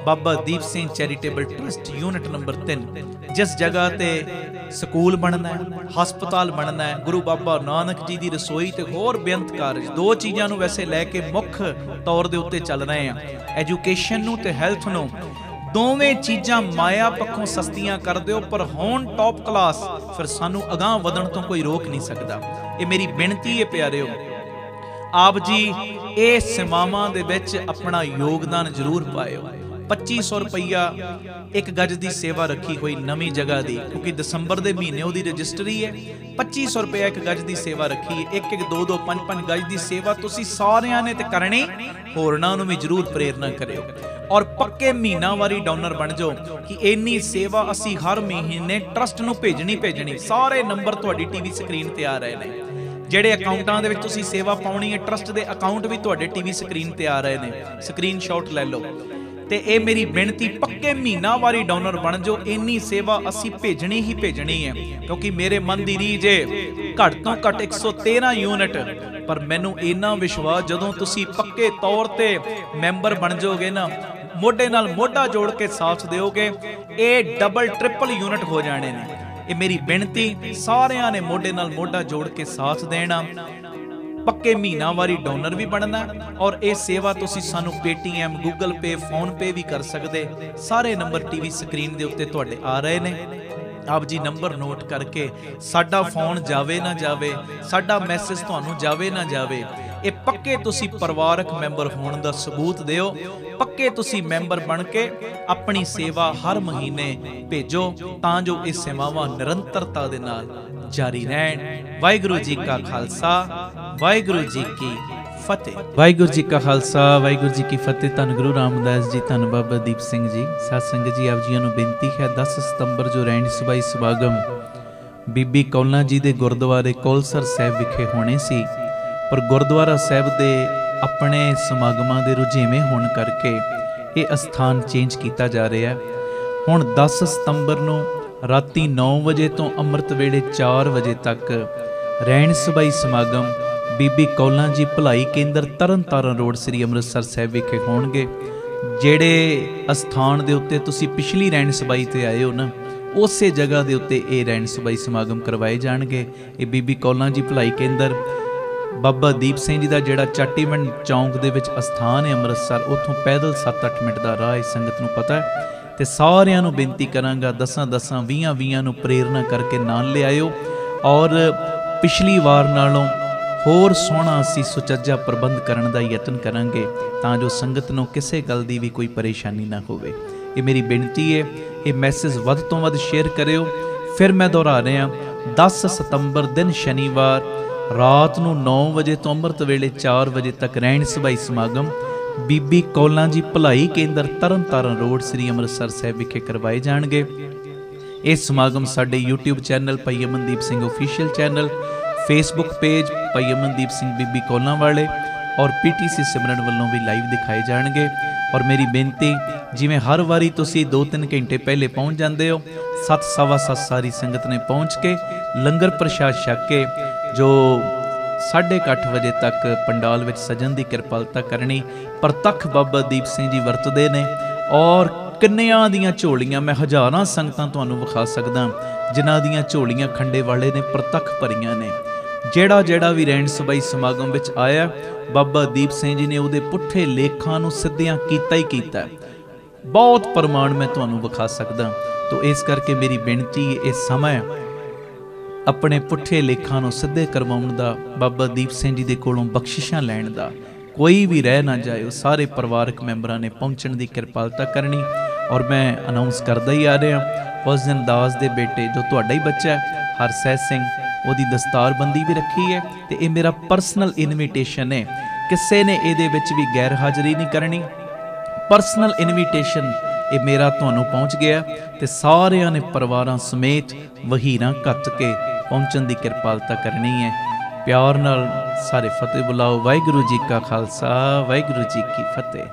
Speaker 1: Baba Deep Singh charitable trust unit number 3, जिस जगह ते स्कूल बनना है, हस्पताल बनना है, गुरु बाबा नानक जी की रसोई ते होर बेअंत कारज, दो चीज़ों नूं वैसे लैके मुख तौर दे उत्ते चल रहे हैं, एजुकेशन नूं ते हैल्थ नूं। दोवें चीज़ां माया पक्षों सस्तियां कर दिओ, पर होण टॉप क्लास, फिर सानू अगां वधण तो कोई रोक नहीं सकता। ये मेरी बेनती है प्यारिओ, आप जी ये सेवावां दे विच अपना योगदान जरूर पाएओ। 2500 रुपया एक गज की सेवा रखी हुई नवीं जगह की, क्योंकि दसंबर के महीने वो रजिस्ट्री है। 2500 रुपया एक गज की सेवा रखी है। 1-1, 2-2, 5-5 गज की सेवा तुसी सारिਆਂ ने ते करनी, होरनां नूं भी जरूर प्रेरणा करिओ, और पक्के महीनावारी डोनर बन जाओ कि इन्नी सेवा असी हर महीने ट्रस्ट नूं भेजनी। सारे नंबर तुहाडी टीवी स्क्रीन ते आ रहे हैं। ਜਿਹੜੇ ਅਕਾਊਂਟਾਂ ਦੇ ਵਿੱਚ ਤੁਸੀਂ ਸੇਵਾ ਪਾਉਣੀ ਹੈ, ਟਰਸਟ ਦੇ ਅਕਾਊਂਟ ਵੀ ਤੁਹਾਡੇ ਟੀਵੀ ਸਕਰੀਨ ਤੇ ਆ ਰਹੇ ਨੇ, ਸਕਰੀਨਸ਼ਾਟ ਲੈ ਲਓ। ਤੇ ਇਹ ਮੇਰੀ ਬੇਨਤੀ, ਪੱਕੇ ਮਹੀਨਾਵਾਰੀ ਡੋਨਰ ਬਣ ਜਾਓ। ਇੰਨੀ ਸੇਵਾ ਅਸੀਂ ਭੇਜਣੀ ਹੀ ਭੇਜਣੀ ਹੈ, ਕਿਉਂਕਿ ਮੇਰੇ ਮਨ ਦੀ ਰੀਝ ਹੈ ਘੱਟ ਤੋਂ ਘੱਟ 113 ਯੂਨਿਟ। ਪਰ ਮੈਨੂੰ ਇੰਨਾ ਵਿਸ਼ਵਾਸ, ਜਦੋਂ ਤੁਸੀਂ ਪੱਕੇ ਤੌਰ ਤੇ ਮੈਂਬਰ ਬਣ ਜਾਓਗੇ ਨਾ, ਮੋਢੇ ਨਾਲ ਮੋਢਾ ਜੋੜ ਕੇ ਸਾਥ ਦਿਓਗੇ, ਇਹ ਡਬਲ ਟ੍ਰਿਪਲ ਯੂਨਿਟ ਹੋ ਜਾਣੇ ਨੇ। ਇਹ ਮੇਰੀ ਬੇਨਤੀ, ਸਾਰਿਆਂ ਨੇ ਮੋਢੇ ਨਾਲ ਮੋਢਾ ਜੋੜ ਕੇ ਸਾਥ ਦੇਣਾ, ਪੱਕੇ ਮਹੀਨਾਵਾਰੀ ਡੋਨਰ ਵੀ ਬਣਨਾ, ਔਰ ਇਹ ਸੇਵਾ ਤੁਸੀਂ ਸਾਨੂੰ ਪੇਟੀਐਮ, ਗੂਗਲ ਪੇ, ਫੋਨ ਪੇ ਵੀ ਕਰ ਸਕਦੇ। ਸਾਰੇ ਨੰਬਰ ਟੀਵੀ ਸਕਰੀਨ ਦੇ ਉੱਤੇ ਤੁਹਾਡੇ ਆ ਰਹੇ ਨੇ। ਆਪ ਜੀ ਨੰਬਰ ਨੋਟ ਕਰਕੇ, ਸਾਡਾ ਫੋਨ ਜਾਵੇ ਨਾ ਜਾਵੇ, ਸਾਡਾ ਮੈਸੇਜ ਤੁਹਾਨੂੰ ਜਾਵੇ ਨਾ ਜਾਵੇ, ਇਹ ਪੱਕੇ ਤੁਸੀਂ ਪਰਿਵਾਰਕ ਮੈਂਬਰ ਹੋਣ ਦਾ ਸਬੂਤ ਦਿਓ। ਪੱਕੇ ਤੁਸੀਂ ਮੈਂਬਰ ਬਣ ਕੇ ਆਪਣੀ ਸੇਵਾ ਹਰ ਮਹੀਨੇ ਭੇਜੋ, ਤਾਂ ਜੋ ਇਹ ਸੇਵਾਵਾਂ ਨਿਰੰਤਰਤਾ ਦੇ ਨਾਲ ਜਾਰੀ ਰਹਿਣ। ਵਾਹਿਗੁਰੂ ਜੀ ਕਾ ਖਾਲਸਾ, ਵਾਹਿਗੁਰੂ ਜੀ ਕੀ ਫਤਿਹ। ਵਾਹਿਗੁਰੂ ਜੀ ਕਾ ਖਾਲਸਾ, ਵਾਹਿਗੁਰੂ ਜੀ ਕੀ ਫਤਿਹ। ਧੰਨ ਗੁਰੂ ਰਾਮਦਾਸ ਜੀ, ਧੰਨ ਬਾਬਾ ਦੀਪ ਸਿੰਘ ਜੀ। ਸਾਧ ਸੰਗਤ ਜੀ, ਆਪ ਜੀਆਂ ਨੂੰ ਬੇਨਤੀ ਹੈ, 10 ਸਤੰਬਰ ਜੋ ਰਹਿਣ ਸਭਾਈ ਸਮਾਗਮ ਬੀਬੀ ਕੌਲਾਂ ਜੀ ਦੇ ਗੁਰਦੁਆਰੇ ਕੌਲਸਰ ਸਾਹਿਬ ਵਿਖੇ ਹੋਣੇ ਸੀ, ਪਰ ਗੁਰਦੁਆਰਾ ਸਾਹਿਬ ਦੇ ਆਪਣੇ ਸਮਾਗਮਾਂ ਦੇ ਰੁਝੇਵੇਂ ਹੋਣ ਕਰਕੇ ਇਹ ਅਸਥਾਨ ਚੇਂਜ ਕੀਤਾ ਜਾ ਰਿਹਾ। ਹੁਣ 10 ਸਤੰਬਰ ਨੂੰ ਰਾਤੀ 9 ਵਜੇ ਤੋਂ ਅੰਮ੍ਰਿਤ ਵੇਲੇ 4 ਵਜੇ ਤੱਕ ਰਹਿਣ ਸਭਾਈ ਸਮਾਗਮ ਬੀਬੀ ਕੌਲਾਂ ਜੀ ਭਲਾਈ ਕੇਂਦਰ ਤਰਨਤਾਰਨ ਰੋਡ ਸ੍ਰੀ ਅੰਮ੍ਰਿਤਸਰ ਸਾਹਿਬ ਵਿਖੇ ਹੋਣਗੇ। ਜਿਹੜੇ ਅਸਥਾਨ ਦੇ ਉੱਤੇ ਤੁਸੀਂ ਪਿਛਲੀ ਰਹਿਣ ਸਭਾਈ ਤੇ ਆਏ ਹੋ ਨਾ, ਉਸੇ ਜਗ੍ਹਾ ਦੇ ਉੱਤੇ ਇਹ ਰਹਿਣ ਸਭਾਈ ਸਮਾਗਮ ਕਰਵਾਏ ਜਾਣਗੇ। ਇਹ ਬੀਬੀ ਕੌਲਾਂ ਜੀ ਭਲਾਈ ਕੇਂਦਰ ਬਾਬਾ ਦੀਪ ਸਿੰਘ ਜੀ ਦਾ ਜਿਹੜਾ ਚਾਟੀਵਿੰਡ ਚੌਂਕ ਦੇ ਵਿੱਚ ਅਸਥਾਨ ਹੈ ਅੰਮ੍ਰਿਤਸਰ, ਉੱਥੋਂ ਪੈਦਲ 7-8 ਮਿੰਟ ਦਾ ਰਾਹ ਹੈ, ਸੰਗਤ ਨੂੰ ਪਤਾ ਹੈ। ਤੇ ਸਾਰਿਆਂ ਨੂੰ ਬੇਨਤੀ ਕਰਾਂਗਾ, 10-10, 20-20 ਨੂੰ ਪ੍ਰੇਰਨਾ ਕਰਕੇ ਨਾਲ ਲਿਆਇਓ, ਔਰ ਪਿਛਲੀ ਵਾਰ ਨਾਲੋਂ ਹੋਰ ਸੋਹਣਾ ਅਸੀਂ ਸੁਚੱਜਾ ਪ੍ਰਬੰਧ ਕਰਨ ਦਾ ਯਤਨ ਕਰਾਂਗੇ, ਤਾਂ ਜੋ ਸੰਗਤ ਨੂੰ ਕਿਸੇ ਗੱਲ ਦੀ ਵੀ ਕੋਈ ਪਰੇਸ਼ਾਨੀ ਨਾ ਹੋਵੇ। ਇਹ ਮੇਰੀ ਬੇਨਤੀ ਹੈ। ਇਹ ਮੈਸੇਜ ਵੱਧ ਤੋਂ ਵੱਧ ਸ਼ੇਅਰ ਕਰਿਓ। ਫਿਰ ਮੈਂ ਦੁਹਰਾ ਰਿਹਾ, 10 ਸਤੰਬਰ ਦਿਨ ਸ਼ਨੀਵਾਰ ਰਾਤ ਨੂੰ 9 ਵਜੇ ਤੋਂ ਅੰਮ੍ਰਿਤ ਵੇਲੇ 4 ਵਜੇ ਤੱਕ ਰਹਿਣ ਸਭਾਈ ਸਮਾਗਮ ਬੀਬੀ ਕੌਲਾਂ ਜੀ ਭਲਾਈ ਕੇਂਦਰ ਤਰਨਤਾਰਨ ਰੋਡ ਸ੍ਰੀ ਅੰਮ੍ਰਿਤਸਰ ਸਾਹਿਬ ਵਿਖੇ ਕਰਵਾਏ ਜਾਣਗੇ। ਇਹ ਸਮਾਗਮ ਸਾਡੇ YouTube ਚੈਨਲ ਭਾਈ Amandeep Singh official channel, Facebook page ਭਾਈ ਅਮਨਦੀਪ ਸਿੰਘ ਬੀਬੀ ਕੌਲਾਂ ਵਾਲੇ, ਔਰ PTC ਸਿਮਰਨ ਵੱਲੋਂ ਵੀ ਲਾਈਵ ਦਿਖਾਏ ਜਾਣਗੇ। ਔਰ ਮੇਰੀ ਬੇਨਤੀ, ਜਿਵੇਂ ਹਰ ਵਾਰੀ ਤੁਸੀਂ 2-3 ਘੰਟੇ ਪਹਿਲੇ ਪਹੁੰਚ ਜਾਂਦੇ ਹੋ, 7-7:15 ਸਾਰੀ ਸੰਗਤ ਨੇ ਪਹੁੰਚ ਕੇ ਲੰਗਰ ਪ੍ਰਸ਼ਾਦ ਛਕ ਕੇ ਜੋ 8:30 ਵਜੇ ਤੱਕ ਪੰਡਾਲ ਵਿੱਚ ਸਜਣ ਦੀ ਕਿਰਪਾਲਤਾ ਕਰਨੀ। ਪ੍ਰਤੱਖ ਬਾਬਾ ਦੀਪ ਸਿੰਘ ਜੀ ਵਰਤਦੇ ਨੇ, ਔਰ ਕਿੰਨਿਆਂ ਦੀਆਂ ਝੋਲੀਆਂ, ਮੈਂ ਹਜ਼ਾਰਾਂ ਸੰਗਤਾਂ ਤੁਹਾਨੂੰ ਵਿਖਾ ਸਕਦਾ ਜਿਨ੍ਹਾਂ ਦੀਆਂ ਝੋਲੀਆਂ ਖੰਡੇ ਵਾਲੇ ਨੇ ਪ੍ਰਤੱਖ ਭਰੀਆਂ ਨੇ। ਜਿਹੜਾ ਵੀ ਰਹਿਣ ਸਭਾਈ ਸਮਾਗਮ ਵਿੱਚ ਆਇਆ, ਬਾਬਾ ਦੀਪ ਸਿੰਘ ਜੀ ਨੇ ਉਹਦੇ ਪੁੱਠੇ ਲੇਖਾਂ ਨੂੰ ਸਿੱਧਿਆਂ ਕੀਤਾ ਹੀ ਕੀਤਾ। ਬਹੁਤ ਪ੍ਰਮਾਣ ਮੈਂ ਤੁਹਾਨੂੰ ਵਿਖਾ ਸਕਦਾ। ਤੋ ਇਸ ਕਰਕੇ ਮੇਰੀ ਬੇਨਤੀ, ਇਹ ਸਮਾਂ ਆਪਣੇ ਪੁੱਠੇ ਲੇਖਾਂ ਨੂੰ ਸਿੱਧੇ ਕਰਵਾਉਣ ਦਾ, ਬਾਬਾ ਦੀਪ ਸਿੰਘ ਜੀ ਦੇ ਕੋਲੋਂ ਬਖਸ਼ਿਸ਼ਾਂ ਲੈਣ ਦਾ। ਕੋਈ ਵੀ ਰਹਿ ਨਾ ਜਾਏ, ਸਾਰੇ ਪਰਿਵਾਰਕ ਮੈਂਬਰਾਂ ਨੇ ਪਹੁੰਚਣ ਦੀ ਕਿਰਪਾਲਤਾ ਕਰਨੀ। ਔਰ ਮੈਂ ਅਨਾਉਂਸ ਕਰਦਾ ਹੀ ਆ ਰਿਹਾ, ਉਸ ਦਿਨ ਦਾਸ ਦੇ ਬੇਟੇ ਜੋ ਤੁਹਾਡਾ ਹੀ ਬੱਚਾ ਹੈ ਹਰਸਹਿਜ ਸਿੰਘ, ਉਹਦੀ ਦਸਤਾਰਬੰਦੀ ਵੀ ਰੱਖੀ ਹੈ। ਤੇ ਇਹ ਮੇਰਾ ਪਰਸਨਲ ਇਨਵੀਟੇਸ਼ਨ ਹੈ, ਕਿਸੇ ਨੇ ਇਹਦੇ ਵਿੱਚ ਵੀ ਗੈਰ ਹਾਜ਼ਰੀ ਨਹੀਂ ਕਰਨੀ। ਪਰਸਨਲ ਇਨਵੀਟੇਸ਼ਨ ਇਹ ਮੇਰਾ ਤੁਹਾਨੂੰ ਪਹੁੰਚ ਗਿਆ ਤੇ ਸਾਰਿਆਂ ਨੇ ਪਰਿਵਾਰਾਂ ਸਮੇਤ ਵਹੀਰਾਂ ਘੱਤ ਕੇ ਪਹੁੰਚਣ ਦੀ ਕਿਰਪਾਲਤਾ ਕਰਨੀ ਹੈ। ਪਿਆਰ ਨਾਲ ਸਾਰੇ ਫਤਿਹ ਬੁਲਾਓ। ਵਾਹਿਗੁਰੂ ਜੀ ਕਾ ਖਾਲਸਾ, ਵਾਹਿਗੁਰੂ ਜੀ ਕੀ ਫਤਿਹ।